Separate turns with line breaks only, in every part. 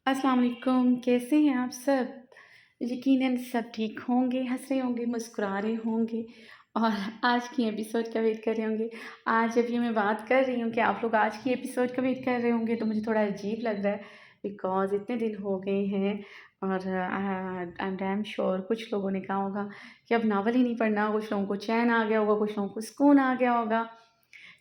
अस्सलाम वालेकुम, कैसे हैं आप सब? यकीनन सब ठीक होंगे, हँस रहे होंगे, मुस्कुरा रहे होंगे और आज की एपिसोड का वेट कर रहे होंगे। आज जब ये मैं बात कर रही हूँ कि आप लोग आज की एपिसोड का वेट कर रहे होंगे, तो मुझे थोड़ा अजीब लग रहा है बिकॉज़ इतने दिन हो गए हैं और आई एम डैम श्योर कुछ लोगों ने कहा होगा कि अब नावल ही नहीं पढ़ना, कुछ लोगों को चैन आ गया होगा, कुछ लोगों को सुकून आ गया होगा।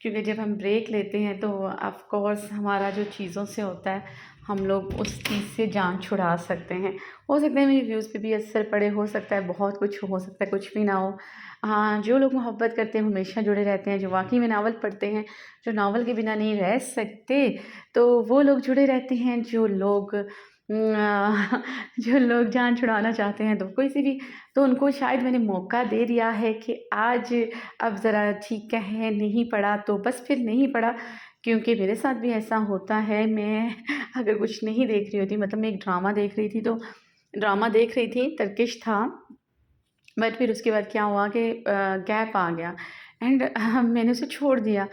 क्योंकि जब हम ब्रेक लेते हैं तो ऑफ़ कोर्स हमारा जो चीज़ों से होता है, हम लोग उस चीज़ से जान छुड़ा सकते हैं। हो सकता है मेरी व्यूज़ पे भी असर पड़े, हो सकता है बहुत कुछ हो सकता है कुछ भी ना हो। हाँ, जो लोग मोहब्बत करते हैं हमेशा जुड़े रहते हैं, जो वाक़ई में नावल पढ़ते हैं, जो नावल के बिना नहीं रह सकते, तो वो लोग जुड़े रहते हैं। जो लोग जो लोग जान छुड़ाना चाहते हैं तो कोई सी भी तो उनको शायद मैंने मौका दे दिया है कि आज अब ज़रा ठीक है, नहीं पढ़ा तो बस फिर नहीं पढ़ा, क्योंकि मेरे साथ भी ऐसा होता है। मैं अगर कुछ नहीं देख रही होती, मतलब मैं एक ड्रामा देख रही थी, तो ड्रामा देख रही थी, टर्किश था। बट फिर उसके बाद क्या हुआ कि गैप आ गया एंड मैंने उसे छोड़ दिया।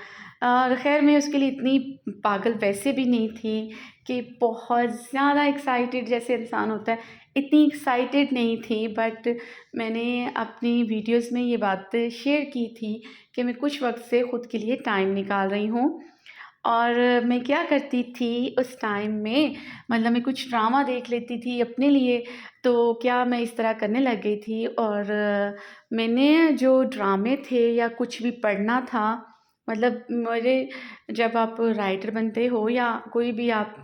और ख़ैर मैं उसके लिए इतनी पागल वैसे भी नहीं थी कि बहुत ज़्यादा एक्साइटेड जैसे इंसान होता है, इतनी एक्साइटेड नहीं थी। बट मैंने अपनी वीडियोज़ में ये बात शेयर की थी कि मैं कुछ वक़्त से खुद के लिए टाइम निकाल रही हूँ। और मैं क्या करती थी उस टाइम में, मतलब मैं कुछ ड्रामा देख लेती थी अपने लिए, तो क्या मैं इस तरह करने लग गई थी। और मैंने जो ड्रामे थे या कुछ भी पढ़ना था, मतलब मेरे जब आप राइटर बनते हो या कोई भी आप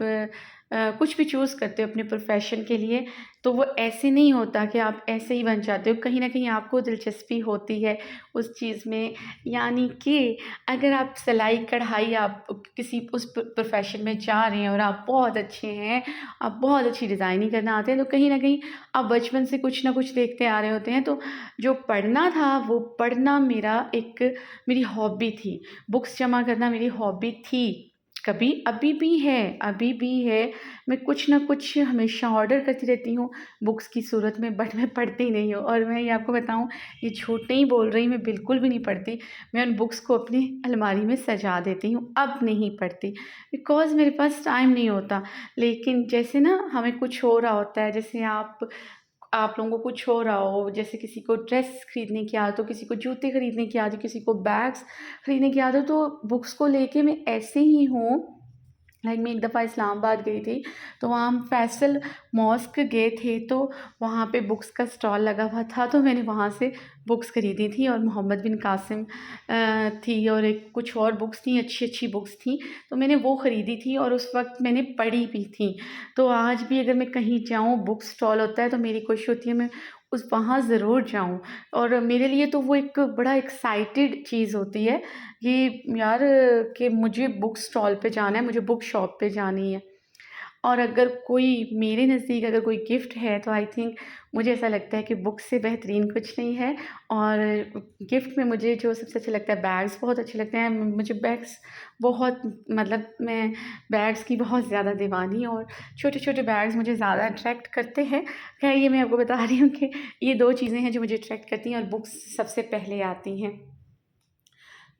कुछ भी चूज़ करते हो अपने प्रोफ़ेशन के लिए, तो वो ऐसे नहीं होता कि आप ऐसे ही बन जाते हो। कहीं न कहीं आपको दिलचस्पी होती है उस चीज़ में, यानी कि अगर आप सिलाई कढ़ाई आप किसी उस प्रोफ़ेशन में जा रहे हैं और आप बहुत अच्छे हैं, आप बहुत अच्छी डिज़ाइनिंग करना आते हैं, तो कहीं न कहीं आप बचपन से कुछ न कुछ देखते आ रहे होते हैं। तो जो पढ़ना था, वो पढ़ना मेरी हॉबी थी। बुक्स जमा करना मेरी हॉबी थी। कभी अभी भी है। मैं कुछ न कुछ हमेशा ऑर्डर करती रहती हूँ बुक्स की सूरत में, बट मैं पढ़ती नहीं हूँ। और मैं ये आपको बताऊँ, ये झूठ नहीं बोल रही, मैं बिल्कुल भी नहीं पढ़ती। मैं उन बुक्स को अपनी अलमारी में सजा देती हूँ, अब नहीं पढ़ती बिकॉज़ मेरे पास टाइम नहीं होता। लेकिन जैसे ना हमें कुछ हो रहा होता है, जैसे आप लोगों को कुछ हो रहा हो, जैसे किसी को ड्रेस खरीदने की आदत हो, किसी को जूते खरीदने की आदत हो, किसी को बैग्स खरीदने की आदत हो, तो बुक्स को लेके मैं ऐसे ही हूँ। लाइक मैं एक दफ़ा इस्लामाबाद गई थी, तो वहाँ हम फैसल मॉस्क गए थे, तो वहाँ पे बुक्स का स्टॉल लगा हुआ था, तो मैंने वहाँ से बुक्स खरीदी थी। और मोहम्मद बिन कासिम थी और एक कुछ और बुक्स थी, अच्छी-अच्छी बुक्स थी, तो मैंने वो खरीदी थी और उस वक़्त मैंने पढ़ी भी थी। तो आज भी अगर मैं कहीं जाऊँ, बुक स्टॉल होता है, तो मेरी कोशिश होती है मैं उस वहाँ ज़रूर जाऊँ। और मेरे लिए तो वो एक बड़ा एक्साइटेड चीज़ होती है कि यार कि मुझे बुक स्टॉल पे जाना है, मुझे बुक शॉप पे जानी है। और अगर कोई मेरे नज़दीक अगर कोई गिफ्ट है, तो आई थिंक मुझे ऐसा लगता है कि बुक से बेहतरीन कुछ नहीं है। और गिफ्ट में मुझे जो सबसे अच्छा लगता है, बैग्स बहुत अच्छे लगते हैं। मुझे बैग्स बहुत, मतलब मैं बैग्स की बहुत ज़्यादा दीवानी, और छोटे-छोटे बैग्स मुझे ज़्यादा अट्रैक्ट करते हैं। ख़ैर ये मैं आपको बता रही हूँ कि ये 2 चीज़ें हैं जो मुझे अट्रैक्ट करती हैं और बुक्स सबसे पहले आती हैं।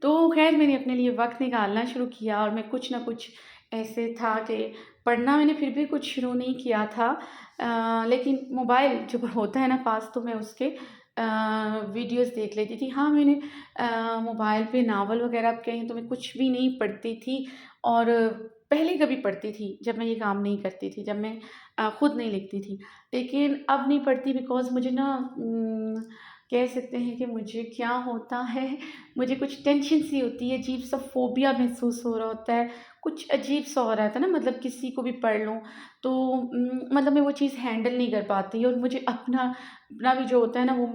तो ख़ैर मैंने अपने लिए वक़्त निकालना शुरू किया और मैं कुछ न कुछ ऐसे था कि पढ़ना मैंने फिर भी कुछ शुरू नहीं किया था। लेकिन मोबाइल जब होता है ना पास, तो मैं उसके वीडियोज़ देख लेती थी। हाँ, मैंने मोबाइल पे नावल वग़ैरह आप कहें तो मैं कुछ भी नहीं पढ़ती थी। और पहले कभी पढ़ती थी जब मैं ये काम नहीं करती थी, जब मैं खुद नहीं लिखती थी। लेकिन अब नहीं पढ़ती बिकॉज़ मुझे ना कह सकते हैं कि मुझे क्या होता है, मुझे कुछ टेंशन सी होती है, अजीब-सा फ़ोबिया महसूस हो रहा होता है, कुछ अजीब-सा हो रहा था ना, मतलब किसी को भी पढ़ लूँ, तो मतलब मैं वो चीज़ हैंडल नहीं कर पाती। और मुझे अपना अपना भी जो होता है ना, वो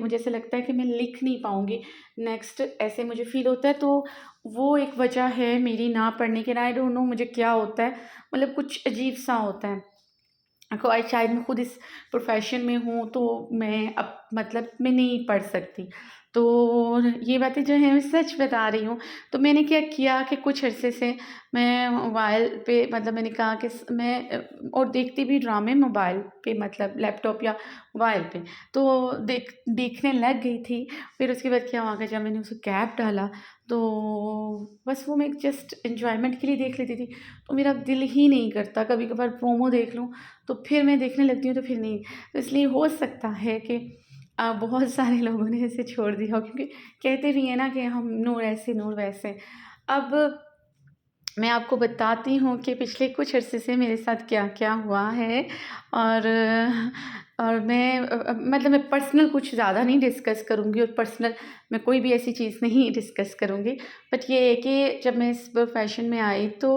मुझे ऐसा लगता है कि मैं लिख नहीं पाऊँगी नेक्स्ट, ऐसे मुझे फ़ील होता है। तो वो एक वजह है मेरी ना पढ़ने की, एंड आई डोंट नो मुझे क्या होता है, मतलब कुछ अजीब-सा होता है। शायद मैं खुद इस प्रोफ़ेशन में हूँ, तो मैं अब मतलब मैं नहीं पढ़ सकती। तो ये बातें जो हैं मैं सच बता रही हूँ। तो मैंने क्या किया कि कुछ अरसे से मैं मोबाइल पे मतलब मैंने कहा कि और देखती भी ड्रामे मोबाइल पे मतलब लैपटॉप या मोबाइल पे। तो देखने लग गई थी। फिर उसके बाद क्या हुआ कि जब मैंने उसे कैप डाला तो बस वो मैं जस्ट एन्जॉयमेंट के लिए देख लेती थी। तो मेरा दिल ही नहीं करता, कभी-कभार प्रोमो देख लूँ तो फिर मैं देखने लगती हूँ तो फिर नहीं। तो इसलिए हो सकता है कि बहुत सारे लोगों ने इसे छोड़ दिया हो, क्योंकि कहते भी हैं ना कि हम नूर ऐसे नूर वैसे। अब मैं आपको बताती हूँ कि पिछले कुछ अरसे से मेरे साथ क्या-क्या हुआ है। और मैं मतलब मैं पर्सनल कुछ ज़्यादा नहीं डिस्कस करूँगी और पर्सनल मैं कोई भी ऐसी चीज़ नहीं डिस्कस करूँगी। बट ये है कि जब मैं इस प्रोफ़ेशन में आई तो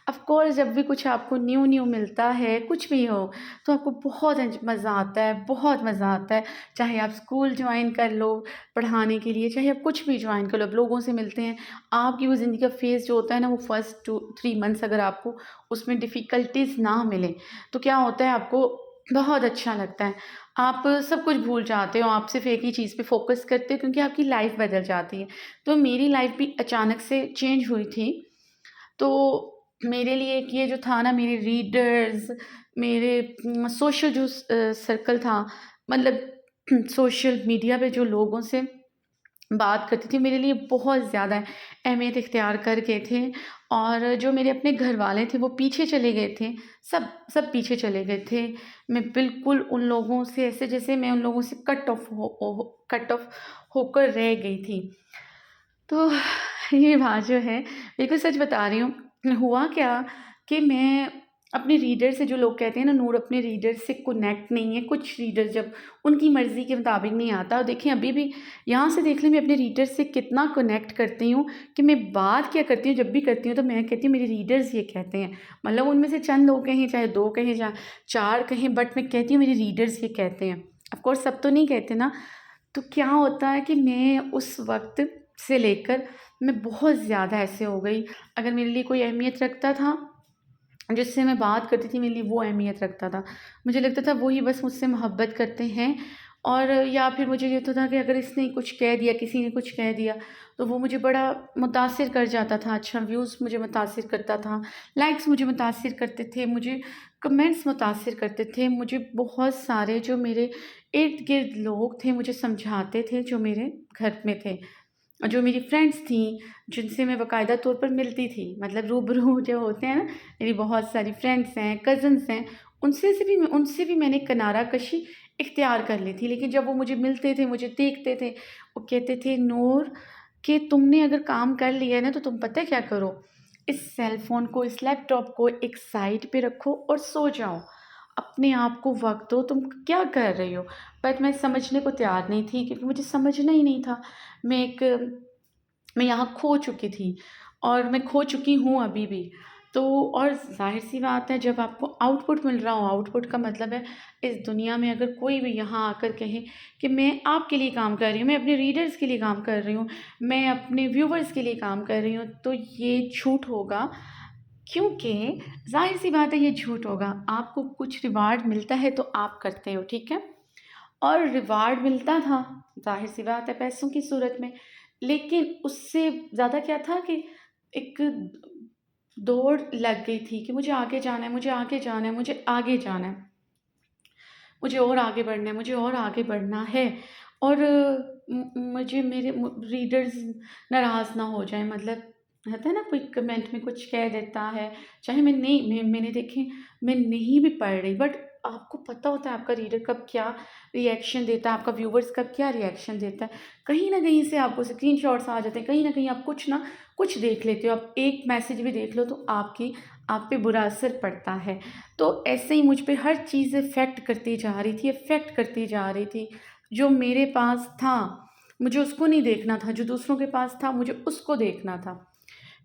ऑफ़ कोर्स जब भी कुछ आपको न्यू-न्यू मिलता है, कुछ भी हो, तो आपको बहुत मज़ा आता है, बहुत मज़ा आता है। चाहे आप स्कूल जॉइन कर लो पढ़ाने के लिए, चाहे आप कुछ भी जॉइन कर लो, आप लोगों से मिलते हैं। आपकी वो ज़िंदगी का फ़ेज़ जो होता है ना, वो फर्स्ट 2-3 मंथ्स अगर आपको उसमें डिफ़िकल्टीज़ ना मिलें, तो क्या होता है आपको बहुत अच्छा लगता है। आप सब कुछ भूल जाते हो, आप सिर्फ़ एक ही चीज़ पे फ़ोकस करते हो क्योंकि आपकी लाइफ़ बदल जाती है। तो मेरी लाइफ़ भी अचानक से चेंज हुई थी। तो मेरे लिए एक ये जो था ना, मेरे रीडर्स, मेरे सोशल जो सर्कल था, मतलब सोशल मीडिया पे जो लोगों से बात करती थी, मेरे लिए बहुत ज़्यादा अहमियत इख्तियार कर गए थे। और जो मेरे अपने घरवाले थे वो पीछे चले गए थे, सब पीछे चले गए थे। मैं बिल्कुल उन लोगों से ऐसे जैसे मैं उन लोगों से कट ऑफ होकर रह गई थी। तो ये बात जो है, बिल्कुल सच बता रही हूँ। हुआ क्या कि मैं अपने रीडर से, जो लोग कहते हैं ना नूर अपने रीडर से कनेक्ट नहीं है, कुछ रीडर जब उनकी मर्ज़ी के मुताबिक नहीं आता। और देखिए अभी भी यहाँ से देख लें मैं अपने रीडर से कितना कनेक्ट करती हूँ कि मैं बात क्या करती हूँ, जब भी करती हूँ तो मैं कहती हूँ मेरे रीडर्स ये कहते हैं। मतलब उनमें से चंद लोग कहें, चाहे 2 कहें, 4 कहें, बट मैं कहती हूँ मेरे रीडर्स ये कहते हैं। ऑफ़ कोर्स सब तो नहीं कहते ना। तो क्या होता है कि मैं उस वक़्त से लेकर मैं बहुत ज़्यादा ऐसे हो गई, अगर मेरे लिए कोई अहमियत रखता था, जिससे मैं बात करती थी, मेरे लिए वो अहमियत रखता था। मुझे लगता था वही बस मुझसे मोहब्बत करते हैं। और या फिर मुझे ये होता था कि अगर इसने कुछ कह दिया, किसी ने कुछ कह दिया, तो वो मुझे बड़ा मुतासिर कर जाता था। अच्छा व्यूज़ मुझे मुतासिर करता था, लाइक्स मुझे मुतासिर करते थे, मुझे कमेंट्स मुतासिर करते थे। मुझे बहुत सारे जो मेरे इर्द-गिर्द लोग थे मुझे समझाते थे, जो मेरे घर में थे। और जो मेरी फ्रेंड्स थीं, जिनसे मैं बाकायदा तौर पर मिलती थी, मतलब रूबरू जो होते हैं ना, मेरी बहुत सारी फ्रेंड्स हैं, कज़िन्स हैं, उनसे भी मैंने किनारा कशी इख्तियार कर ली थी। लेकिन जब वो मुझे मिलते थे, मुझे देखते थे, वो कहते थे, "नूर, कि तुमने अगर काम कर लिया है ना, तो तुम पता है क्या करो? इस सेल फ़ोन को, इस लैपटॉप को एक साइड पे रखो और सो जाओ। अपने आप को वक़्त दो, तुम क्या कर रही हो?" बट मैं समझने को तैयार नहीं थी, क्योंकि मुझे समझना ही नहीं था। मैं एक मैं यहाँ खो चुकी थी और मैं खो चुकी हूँ अभी भी। तो और ज़ाहिर-सी बात है, जब आपको आउटपुट मिल रहा हो, आउटपुट का मतलब है इस दुनिया में अगर कोई भी यहाँ आकर कहे कि मैं आपके लिए काम कर रही हूँ, मैं अपने रीडर्स के लिए काम कर रही हूँ, मैं अपने व्यूवर्स के लिए काम कर रही हूँ, तो ये झूठ होगा। क्योंकि ज़ाहिर-सी बात है ये झूठ होगा। आपको कुछ रिवार्ड मिलता है तो आप करते हो, ठीक है? और रिवार्ड मिलता था, ज़ाहिर-सी बात है पैसों की सूरत में। लेकिन उससे ज़्यादा क्या था कि एक दौड़ लग गई थी कि मुझे आगे जाना है, मुझे आगे जाना है, मुझे आगे जाना है। मुझे और आगे बढ़ना है, मुझे और आगे बढ़ना है। और मुझे मेरे रीडर्स नाराज़ ना हो जाएँ, मतलब रहता है ना कोई कमेंट में कुछ कह देता है, चाहे मैंने देखिए मैं नहीं भी पढ़ रही, बट आपको पता होता है आपका रीडर कब क्या रिएक्शन देता है, आपका व्यूअर्स कब क्या रिएक्शन देता है। कहीं न कहीं से आपको स्क्रीनशॉट्स आ जाते हैं, कहीं न कहीं आप कुछ ना कुछ देख लेते हो। आप एक मैसेज भी देख लो तो आप पे बुरा असर पड़ता है। तो ऐसे ही मुझ पे हर चीज़ इफ़ेक्ट करती जा रही थी, इफ़ेक्ट करती जा रही थी। जो मेरे पास था, मुझे उसको नहीं देखना था, जो दूसरों के पास था, मुझे उसको देखना था।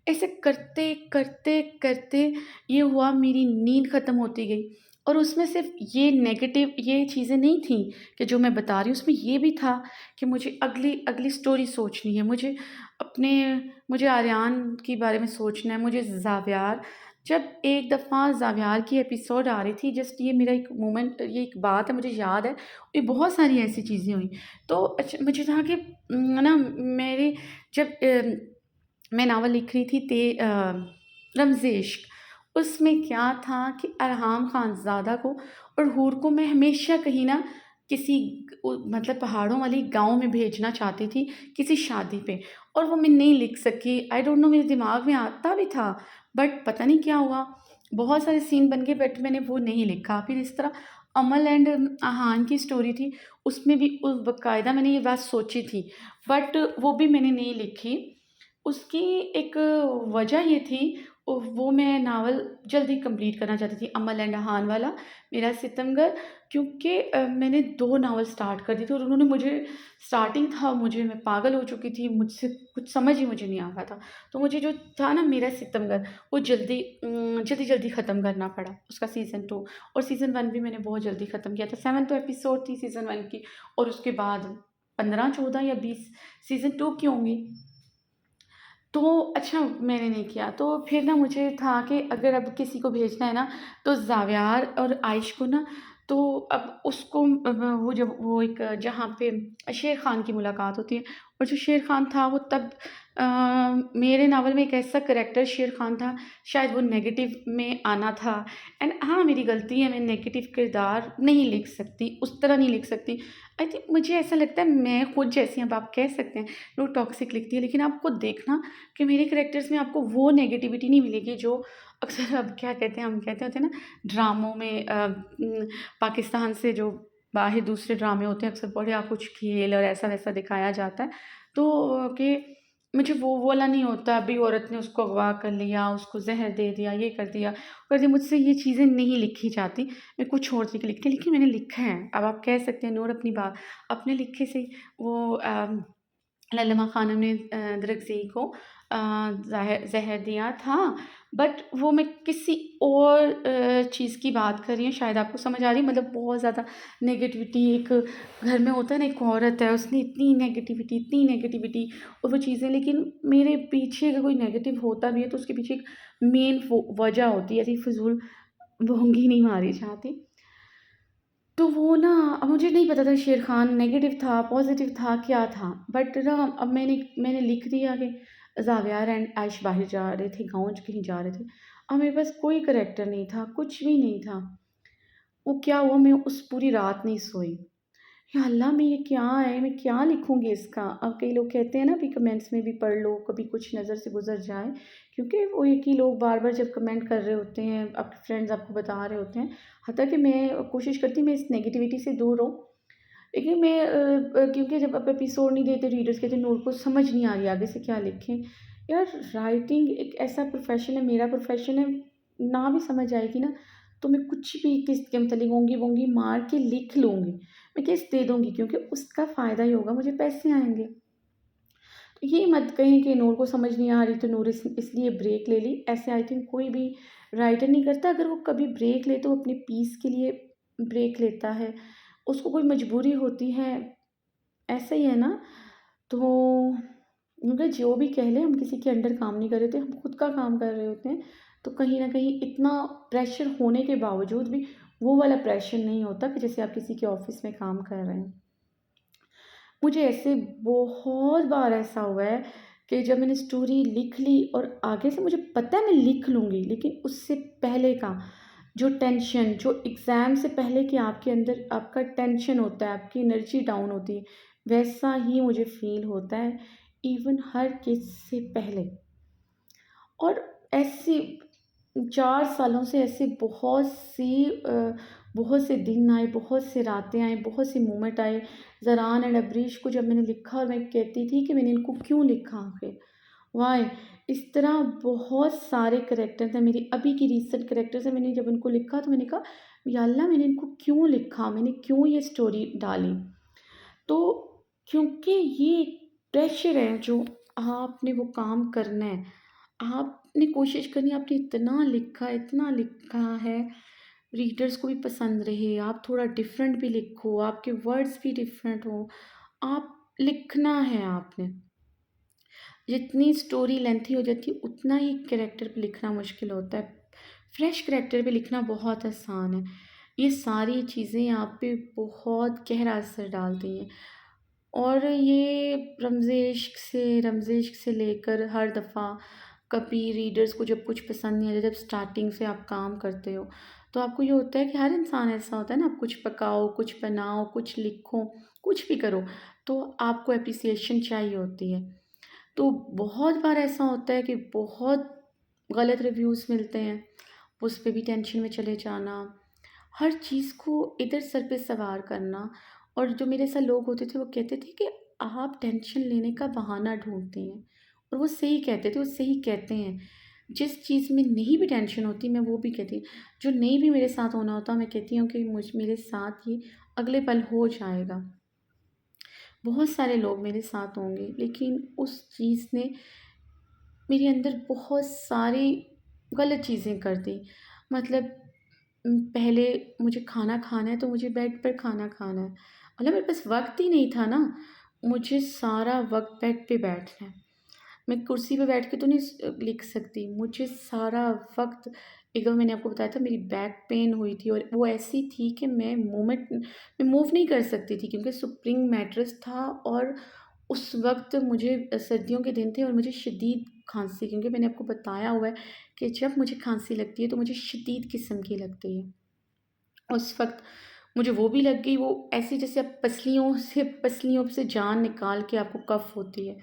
ऐसे करते, करते, करते ये हुआ, मेरी नींद ख़त्म होती गई। और उसमें सिर्फ़ ये नेगेटिव ये चीज़ें नहीं थी कि जो मैं बता रही हूँ, उसमें ये भी था कि मुझे अगली अगली स्टोरी सोचनी है, मुझे आर्यान के बारे में सोचना है, मुझे ज़ाव्यार जब एक दफ़ा ज़ावियार की एपिसोड आ रही थी, जस्ट ये मेरा एक मोमेंट, ये एक बात है मुझे याद है, ये बहुत सारी ऐसी चीज़ें हुई। तो मुझे था कि ना मेरे जब मैं नावल लिख रही थी रम्ज़ इश्क, उसमें क्या था कि अरहाम खानज़ादा को और हूर को मैं हमेशा कहीं न किसी मतलब पहाड़ों वाली गाँव में भेजना चाहती थी, किसी शादी पे, और वो मैं नहीं लिख सकी। आई डोंट नो, मेरे दिमाग में आता भी था, बट पता नहीं क्या हुआ, बहुत सारे सीन बन गए, बट मैंने वो नहीं लिखा। फिर इस तरह अमल एंड अहान की स्टोरी थी, उसमें भी बाकायदा मैंने ये बात सोची थी, बट वो भी मैंने नहीं लिखी। उसकी एक वजह ये थी, वो मैं नावल जल्दी कंप्लीट करना चाहती थी, अमल एंड अहान वाला, मेरा सितमगर, क्योंकि मैंने 2 नावल स्टार्ट कर दिए थे और उन्होंने मुझे, स्टार्टिंग था, मैं पागल हो चुकी थी, मुझसे कुछ समझ ही मुझे नहीं आ रहा था। तो मुझे जो था ना मेरा सितमगर, वो जल्दी-जल्दी ख़त्म करना पड़ा, उसका सीज़न 2, और सीज़न 1 भी मैंने बहुत जल्दी ख़त्म किया था। 7 तो एपिसोड थी सीज़न 1 की, और उसके बाद 15, 14 या 20 सीज़न 2 की होंगी। तो अच्छा, मैंने नहीं किया, तो फिर ना मुझे था कि अगर अब किसी को भेजना है ना, तो ज़ावियार और आइश को ना, तो अब उसको वो जब वो एक जहाँ पे शेर खान की मुलाकात होती है, और जो शेर खान था वो तब अ, मेरे नावल में एक ऐसा करैक्टर शेर खान था, शायद वो नेगेटिव में आना था। एंड हाँ, मेरी गलती है, मैं नेगेटिव किरदार नहीं लिख सकती, उस तरह नहीं लिख सकती। आई थिंक मुझे ऐसा लगता है मैं खुद जैसी, अब आप कह सकते हैं नो टॉक्सिक लिखती है, लेकिन आप खुद देखना कि मेरे कैरेक्टर्स में आपको वो नेगेटिविटी नहीं मिलेगी जो अक्सर, अब क्या कहते हैं, हम कहते होते हैं ना ड्रामों में, पाकिस्तान से जो बाहर दूसरे ड्रामे होते हैं, अक्सर बड़ा कुछ खेल और ऐसा-वैसा दिखाया जाता है। तो कि मुझे वो वाला नहीं होता, अभी औरत ने उसको अगवा कर लिया, उसको ज़हर दे दिया, ये कर दिया, मुझसे ये चीज़ें नहीं लिखी जाती। मैं कुछ और तरीके लिखती, लेकिन मैंने लिखा है। अब आप कह सकते हैं नूर अपनी बात अपने लिखे से वो लल्लमा खानम ने दरगज़ी को ज़हर दिया था, बट वो मैं किसी और चीज़ की बात कर रही हूँ, शायद आपको समझ आ रही है, मतलब बहुत ज़्यादा नेगेटिविटी, एक घर में होता है ना, एक औरत है, उसने इतनी नेगेटिविटी और वो चीज़ें, लेकिन मेरे पीछे अगर कोई नेगेटिव होता भी है, तो उसके पीछे एक मेन वो वजह होती है, ऐसी फ़िज़ूल भोंगी नहीं मारी जाती। तो वो ना, अब मुझे नहीं पता था शेर खान नेगेटिव था, पॉज़िटिव था, क्या था? बट ना अब मैंने लिख दिया कि ज़ावियार एंड आइश बाहर जा रहे थे, गाँव कहीं जा रहे थे। अब मेरे पास कोई करैक्टर नहीं था, कुछ भी नहीं था। वो क्या हुआ, मैं उस पूरी रात नहीं सोई। या अल्लाह! मैं ये क्या है, मैं क्या लिखूँगी इसका? अब कई लोग कहते हैं ना, अभी कमेंट्स में भी पढ़ लो, कभी कुछ नज़र से गुज़र जाए, क्योंकि वो एक ही लोग बार-बार जब कमेंट कर रहे होते हैं, आपके फ्रेंड्स आपको बता रहे होते हैं, हत्ता कि मैं कोशिश करती हूँ मैं इस नेगेटिविटी से दूर रहूँ। लेकिन मैं क्योंकि जब आप एपिसोड नहीं देते, रीडर्स कहते हैं नूर को समझ नहीं आ रही आगे से क्या लिखें। यार, राइटिंग एक ऐसा प्रोफ़ेशन है, मेरा प्रोफ़ेशन है, ना भी समझ आएगी ना, तो मैं कुछ भी किस्त के मतलब ओंगी-बोंगी मार के लिख लूँगी। मैं किस्त दे दूँगी, क्योंकि उसका फ़ायदा ही होगा, मुझे पैसे आएँगे। तो ये मत कहें कि नूर को समझ नहीं आ रही तो नूर इसलिए ब्रेक ले ली। ऐसे आई थिंक कोई भी राइटर नहीं करता। अगर वो कभी ब्रेक ले तो वो अपने पीस के लिए ब्रेक लेता है। उसको कोई मजबूरी होती है, ऐसा ही है ना? तो मगर जो भी कह लें, हम किसी के अंडर काम नहीं कर रहे होते, हम खुद का काम कर रहे होते हैं। तो कहीं न कहीं इतना प्रेशर होने के बावजूद भी वो वाला प्रेशर नहीं होता कि जैसे आप किसी के ऑफ़िस में काम कर रहे हैं। मुझे ऐसे बहुत बार ऐसा हुआ है कि जब मैंने स्टोरी लिख ली और आगे से मुझे पता है मैं लिख लूँगी, लेकिन उससे पहले का जो टेंशन, जो एग्ज़ाम से पहले कि आपके अंदर आपका टेंशन होता है, आपकी एनर्जी डाउन होती है, वैसा ही मुझे फ़ील होता है, इवन हर किसी से पहले। और ऐसी 4 सालों से ऐसे बहुत से दिन आए, बहुत से रातें आई, बहुत से मोमेंट आए। ज़रान एंड अबरीश को जब मैंने लिखा और मैं कहती थी कि मैंने इनको क्यों लिखा आखिर? व्हाय? इस तरह बहुत सारे करैक्टर थे, मेरी अभी की रीसेंट करैक्टर्स हैं, मैंने जब उनको लिखा तो मैंने कहा, या अल्लाह! मैंने इनको क्यों लिखा? मैंने क्यों ये स्टोरी डाली? तो क्योंकि ये एक प्रेशर है जो आपने वो काम करना है। आपने कोशिश करनी है, आपने इतना लिखा है, रीडर्स को भी पसंद रहे, आप थोड़ा डिफरेंट भी लिखो, आपके वर्ड्स भी डिफरेंट हो, आप लिखना है आपने। जितनी स्टोरी लेंथी हो जाती है, उतना ही कैरेक्टर पे लिखना मुश्किल होता है। फ्रेश करैक्टर पे लिखना बहुत आसान है। ये सारी चीज़ें आप पे बहुत गहरा असर डालती हैं और ये रमज़ इश्क से लेकर हर दफ़ा कभी रीडर्स को जब कुछ पसंद नहीं आता, जब स्टार्टिंग से आप काम करते हो, तो आपको ये होता है कि हर इंसान ऐसा होता है ना, आप कुछ पकाओ, कुछ बनाओ, कुछ लिखो, कुछ भी करो, तो आपको एप्रिसिएशन चाहिए होती है। तो बहुत बार ऐसा होता है कि बहुत गलत रिव्यूज़ मिलते हैं, उस पे भी टेंशन में चले जाना, हर चीज़ को इधर सर पे सवार करना। और जो मेरे साथ लोग होते थे वो कहते थे कि आप टेंशन लेने का बहाना ढूँढती हैं, और वो सही कहते थे, वो सही कहते हैं। जिस चीज़ में नहीं भी टेंशन होती मैं वो भी कहती हूँ, जो नहीं भी मेरे साथ होना होता मैं कहती हूँ कि मेरे साथ ये अगले पल हो जाएगा। बहुत सारे लोग मेरे साथ होंगे, लेकिन उस चीज़ ने मेरे अंदर बहुत सारी गलत चीज़ें कर दी। मतलब पहले मुझे खाना खाना है तो मुझे बेड पर खाना खाना है। मतलब मेरे पास वक़्त ही नहीं था ना, मुझे सारा वक़्त बेड पे बैठना है। मैं कुर्सी पे बैठ के तो नहीं लिख सकती, मुझे सारा वक़्त, एक बार मैंने आपको बताया था मेरी बैक पेन हुई थी और वो ऐसी थी कि मैं मूव नहीं कर सकती थी, क्योंकि स्प्रिंग मैट्रेस था और उस वक़्त मुझे सर्दियों के दिन थे और मुझे शदीद खाँसी, क्योंकि मैंने आपको बताया हुआ है कि जब मुझे खाँसी लगती है तो मुझे शदीद किस्म की लगती है। उस वक़्त मुझे वो भी लग गई, वो ऐसी जैसे आप पसलियों से जान निकाल के आपको कफ़ होती है।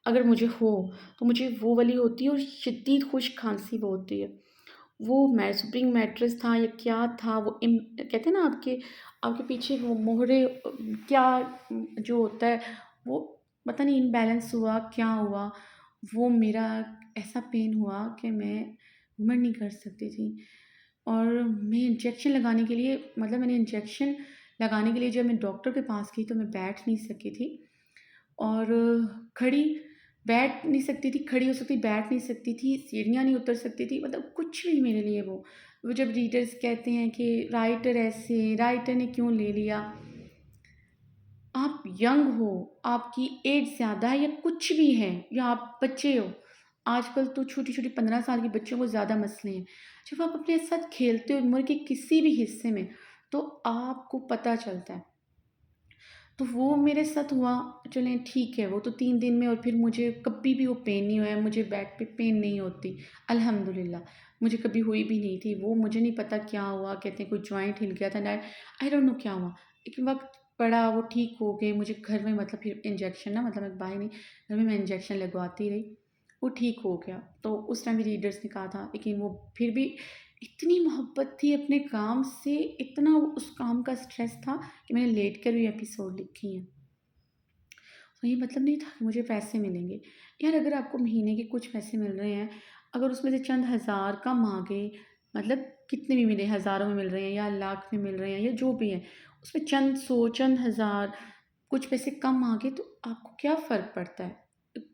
अगर मुझे हो, तो मुझे वो वाली होती है और शदीद खुश्क खाँसी वो होती है। वो स्प्रिंग मैट्रेस था या क्या था, वो कहते हैं ना आपके आपके पीछे वो मोहरे, क्या जो होता है, वो पता नहीं इम्बैलेंस हुआ, क्या हुआ, वो मेरा ऐसा पेन हुआ कि मैं मूवमेंट नहीं कर सकती थी। और मैं इंजेक्शन लगाने के लिए, मतलब मैंने इंजेक्शन लगाने के लिए जब मैं डॉक्टर के पास गई तो मैं बैठ नहीं सकी थी, और खड़ी बैठ नहीं सकती थी, खड़ी हो सकती, बैठ नहीं सकती थी, सीढ़ियाँ नहीं उतर सकती थी, मतलब कुछ भी मेरे लिए वो जब रीडर्स कहते हैं कि राइटर ऐसे, राइटर ने क्यों ले लिया? आप यंग हो, आपकी एज ज़्यादा है या कुछ भी है, या आप बच्चे हो, आजकल तो छोटी-छोटी 15 साल के बच्चों को ज़्यादा मसले हैं। जब आप अपने साथ खेलते हो उम्र के किसी भी हिस्से में, तो आपको पता चलता है। तो वो मेरे साथ हुआ, चलें ठीक है, वो तो 3 दिन में, और फिर मुझे कभी भी वो पेन नहीं हुआ, मुझे बैक पे पेन नहीं होती, अल्हम्दुलिल्लाह। मुझे कभी हुई भी नहीं थी, वो मुझे नहीं पता क्या हुआ, कहते हैं कोई जॉइंट हिल गया था ना, आई डोंट नो क्या हुआ। लेकिन वक़्त पड़ा, वो ठीक हो गए, मुझे घर में, मतलब फिर इंजेक्शन ना, मतलब मैं बाहर नहीं, घर में मैं इंजेक्शन लगवाती रही, वो ठीक हो गया। तो उस टाइम भी रीडर्स ने कहा था, लेकिन वो फिर भी इतनी मोहब्बत थी अपने काम से, इतना उस काम का स्ट्रेस था कि मैंने लेट कर भी एपिसोड लिखी हैं। तो ये मतलब नहीं था कि मुझे पैसे मिलेंगे। यार अगर आपको महीने के कुछ पैसे मिल रहे हैं, अगर उसमें से चंद हज़ार कम आ गए, मतलब कितने भी मिले, हज़ारों में मिल रहे हैं या लाख में मिल रहे हैं या जो भी है, उसमें चंद सौ, चंद हज़ार, कुछ पैसे कम आ गए तो आपको क्या फ़र्क पड़ता है?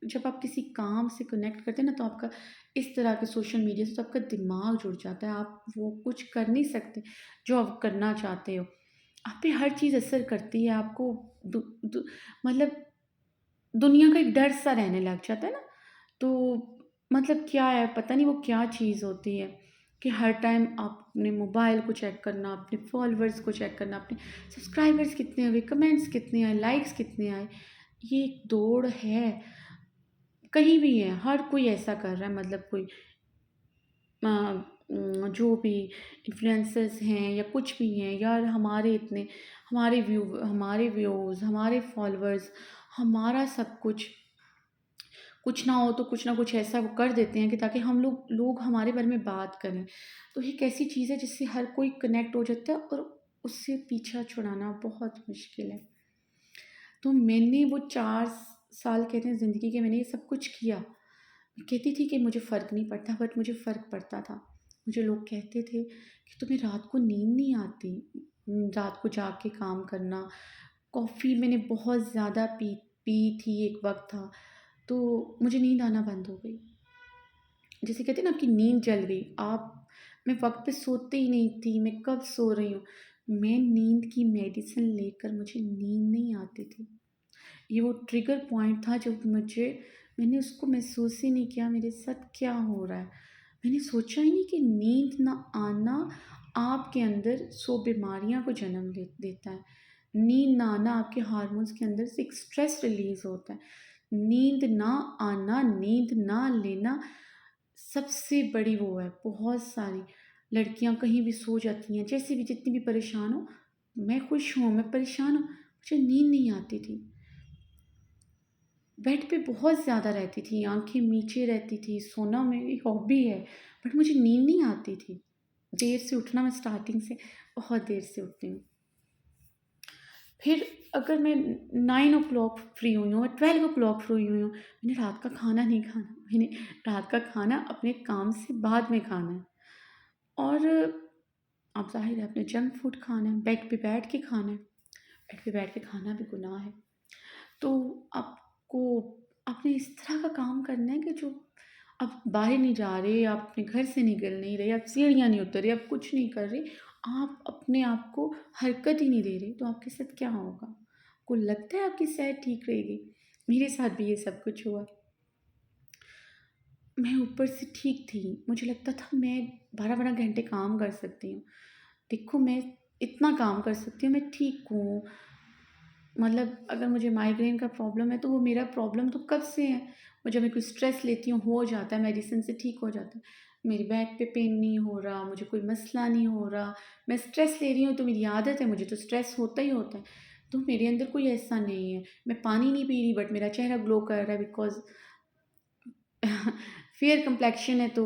जब आप किसी काम से कनेक्ट करते हैं ना, तो आपका इस तरह के सोशल मीडिया से तो आपका दिमाग जुड़ जाता है, आप वो कुछ कर नहीं सकते जो आप करना चाहते हो। आप पे हर चीज़ असर करती है, आपको दु दु मतलब दुनिया का एक डर सा रहने लग जाता है ना, तो मतलब क्या है, पता नहीं वो क्या चीज़ होती है कि हर टाइम आप अपने मोबाइल को चेक करना, अपने फॉलोअर्स को चेक करना, अपने सब्सक्राइबर्स कितने हुए, कमेंट्स कितने आए, लाइक्स कितने आए, ये एक दौड़ है, कहीं भी है, हर कोई ऐसा कर रहा है, मतलब कोई जो भी इन्फ्लुएंसर्स हैं या कुछ भी हैं यार, हमारे व्यूज़, हमारे फॉलोअर्स, हमारा सब कुछ, कुछ ना हो तो कुछ ना कुछ ऐसा वो कर देते हैं कि ताकि हम लोग हमारे बारे में बात करें। तो ये एक ऐसी चीज़ है जिससे हर कोई कनेक्ट हो जाता है और उससे पीछा छुड़ाना बहुत मुश्किल है। तो मैंने वो 4 साल कहते हैं ज़िंदगी के, मैंने ये सब कुछ किया। मैं कहती थी कि मुझे फ़र्क नहीं पड़ता, बट मुझे फ़र्क पड़ता था। मुझे लोग कहते थे कि तुम्हें रात को नींद नहीं आती, रात को जाग के काम करना। कॉफ़ी मैंने बहुत ज़्यादा पी थी, एक वक़्त था, तो मुझे नींद आना बंद हो गई। जैसे कहते हैं ना, आपकी नींद जल गई, मैं वक़्त पे सोती ही नहीं थी, मैं कब सो रही हूँ। मैं नींद की मेडिसिन लेकर मुझे नींद नहीं आती थी। ये वो ट्रिगर पॉइंट था जब मैंने उसको महसूस ही नहीं किया मेरे साथ क्या हो रहा है। मैंने सोचा ही नहीं कि नींद ना आना आपके अंदर 100 बीमारियाँ को जन्म दे देता है। नींद ना आना आपके हार्मोन्स के अंदर से एक स्ट्रेस रिलीज़ होता है। नींद ना आना, नींद ना लेना सबसे बड़ी वो है, बहुत सारी लड़कियाँ कहीं भी सो जाती हैं, जैसे भी जितनी भी परेशान हो, मैं खुश हूँ, मैं परेशान हूँ, मुझे नींद नहीं आती थी। बेड पे बहुत ज़्यादा रहती थी, आँखें मीचे रहती थी, सोना मेरी हॉबी है, बट मुझे नींद नहीं आती थी। देर से उठना मैं स्टार्टिंग से बहुत देर से उठती हूँ। फिर अगर मैं 9 फ्री हुई हूँ, 12 फ्री हुई हूँ, मैंने रात का खाना नहीं खाना, मैंने रात का खाना अपने काम से बाद में खाना है। और अब ज़ाहिर है आपने जंक फूड खाना है, बेड पे बैठ के खाना है, बेड पे बैठ के खाना भी गुनाह है। तो आपको आपने इस तरह का काम करना है कि जो आप बाहर नहीं जा रहे, आप अपने घर से निकल नहीं रहे, आप सीढ़ियाँ नहीं उतर रहे, आप कुछ नहीं कर रहे, आप अपने आप को हरकत ही नहीं दे रहे, तो आपके साथ क्या होगा? आपको लगता है आपकी सेहत ठीक रहेगी? मेरे साथ भी ये सब कुछ हुआ। मैं ऊपर से ठीक थी, मुझे लगता था मैं 12-12 घंटे काम कर सकती हूँ। देखो मैं इतना काम कर सकती हूँ, मैं ठीक हूँ। मतलब अगर मुझे माइग्रेन का प्रॉब्लम है तो वो मेरा प्रॉब्लम तो कब से है। और जब मैं कोई स्ट्रेस लेती हूँ हो जाता है, मेडिसिन से ठीक हो जाता है। मेरी बैक पे पेन नहीं हो रहा, मुझे कोई मसला नहीं हो रहा। मैं स्ट्रेस ले रही हूँ तो मेरी आदत है, मुझे तो स्ट्रेस होता ही होता है। तो मेरे अंदर कोई ऐसा नहीं है। मैं पानी नहीं पी रही बट मेरा चेहरा ग्लो कर रहा है बिकॉज़ फेयर कम्प्लेक्शन है तो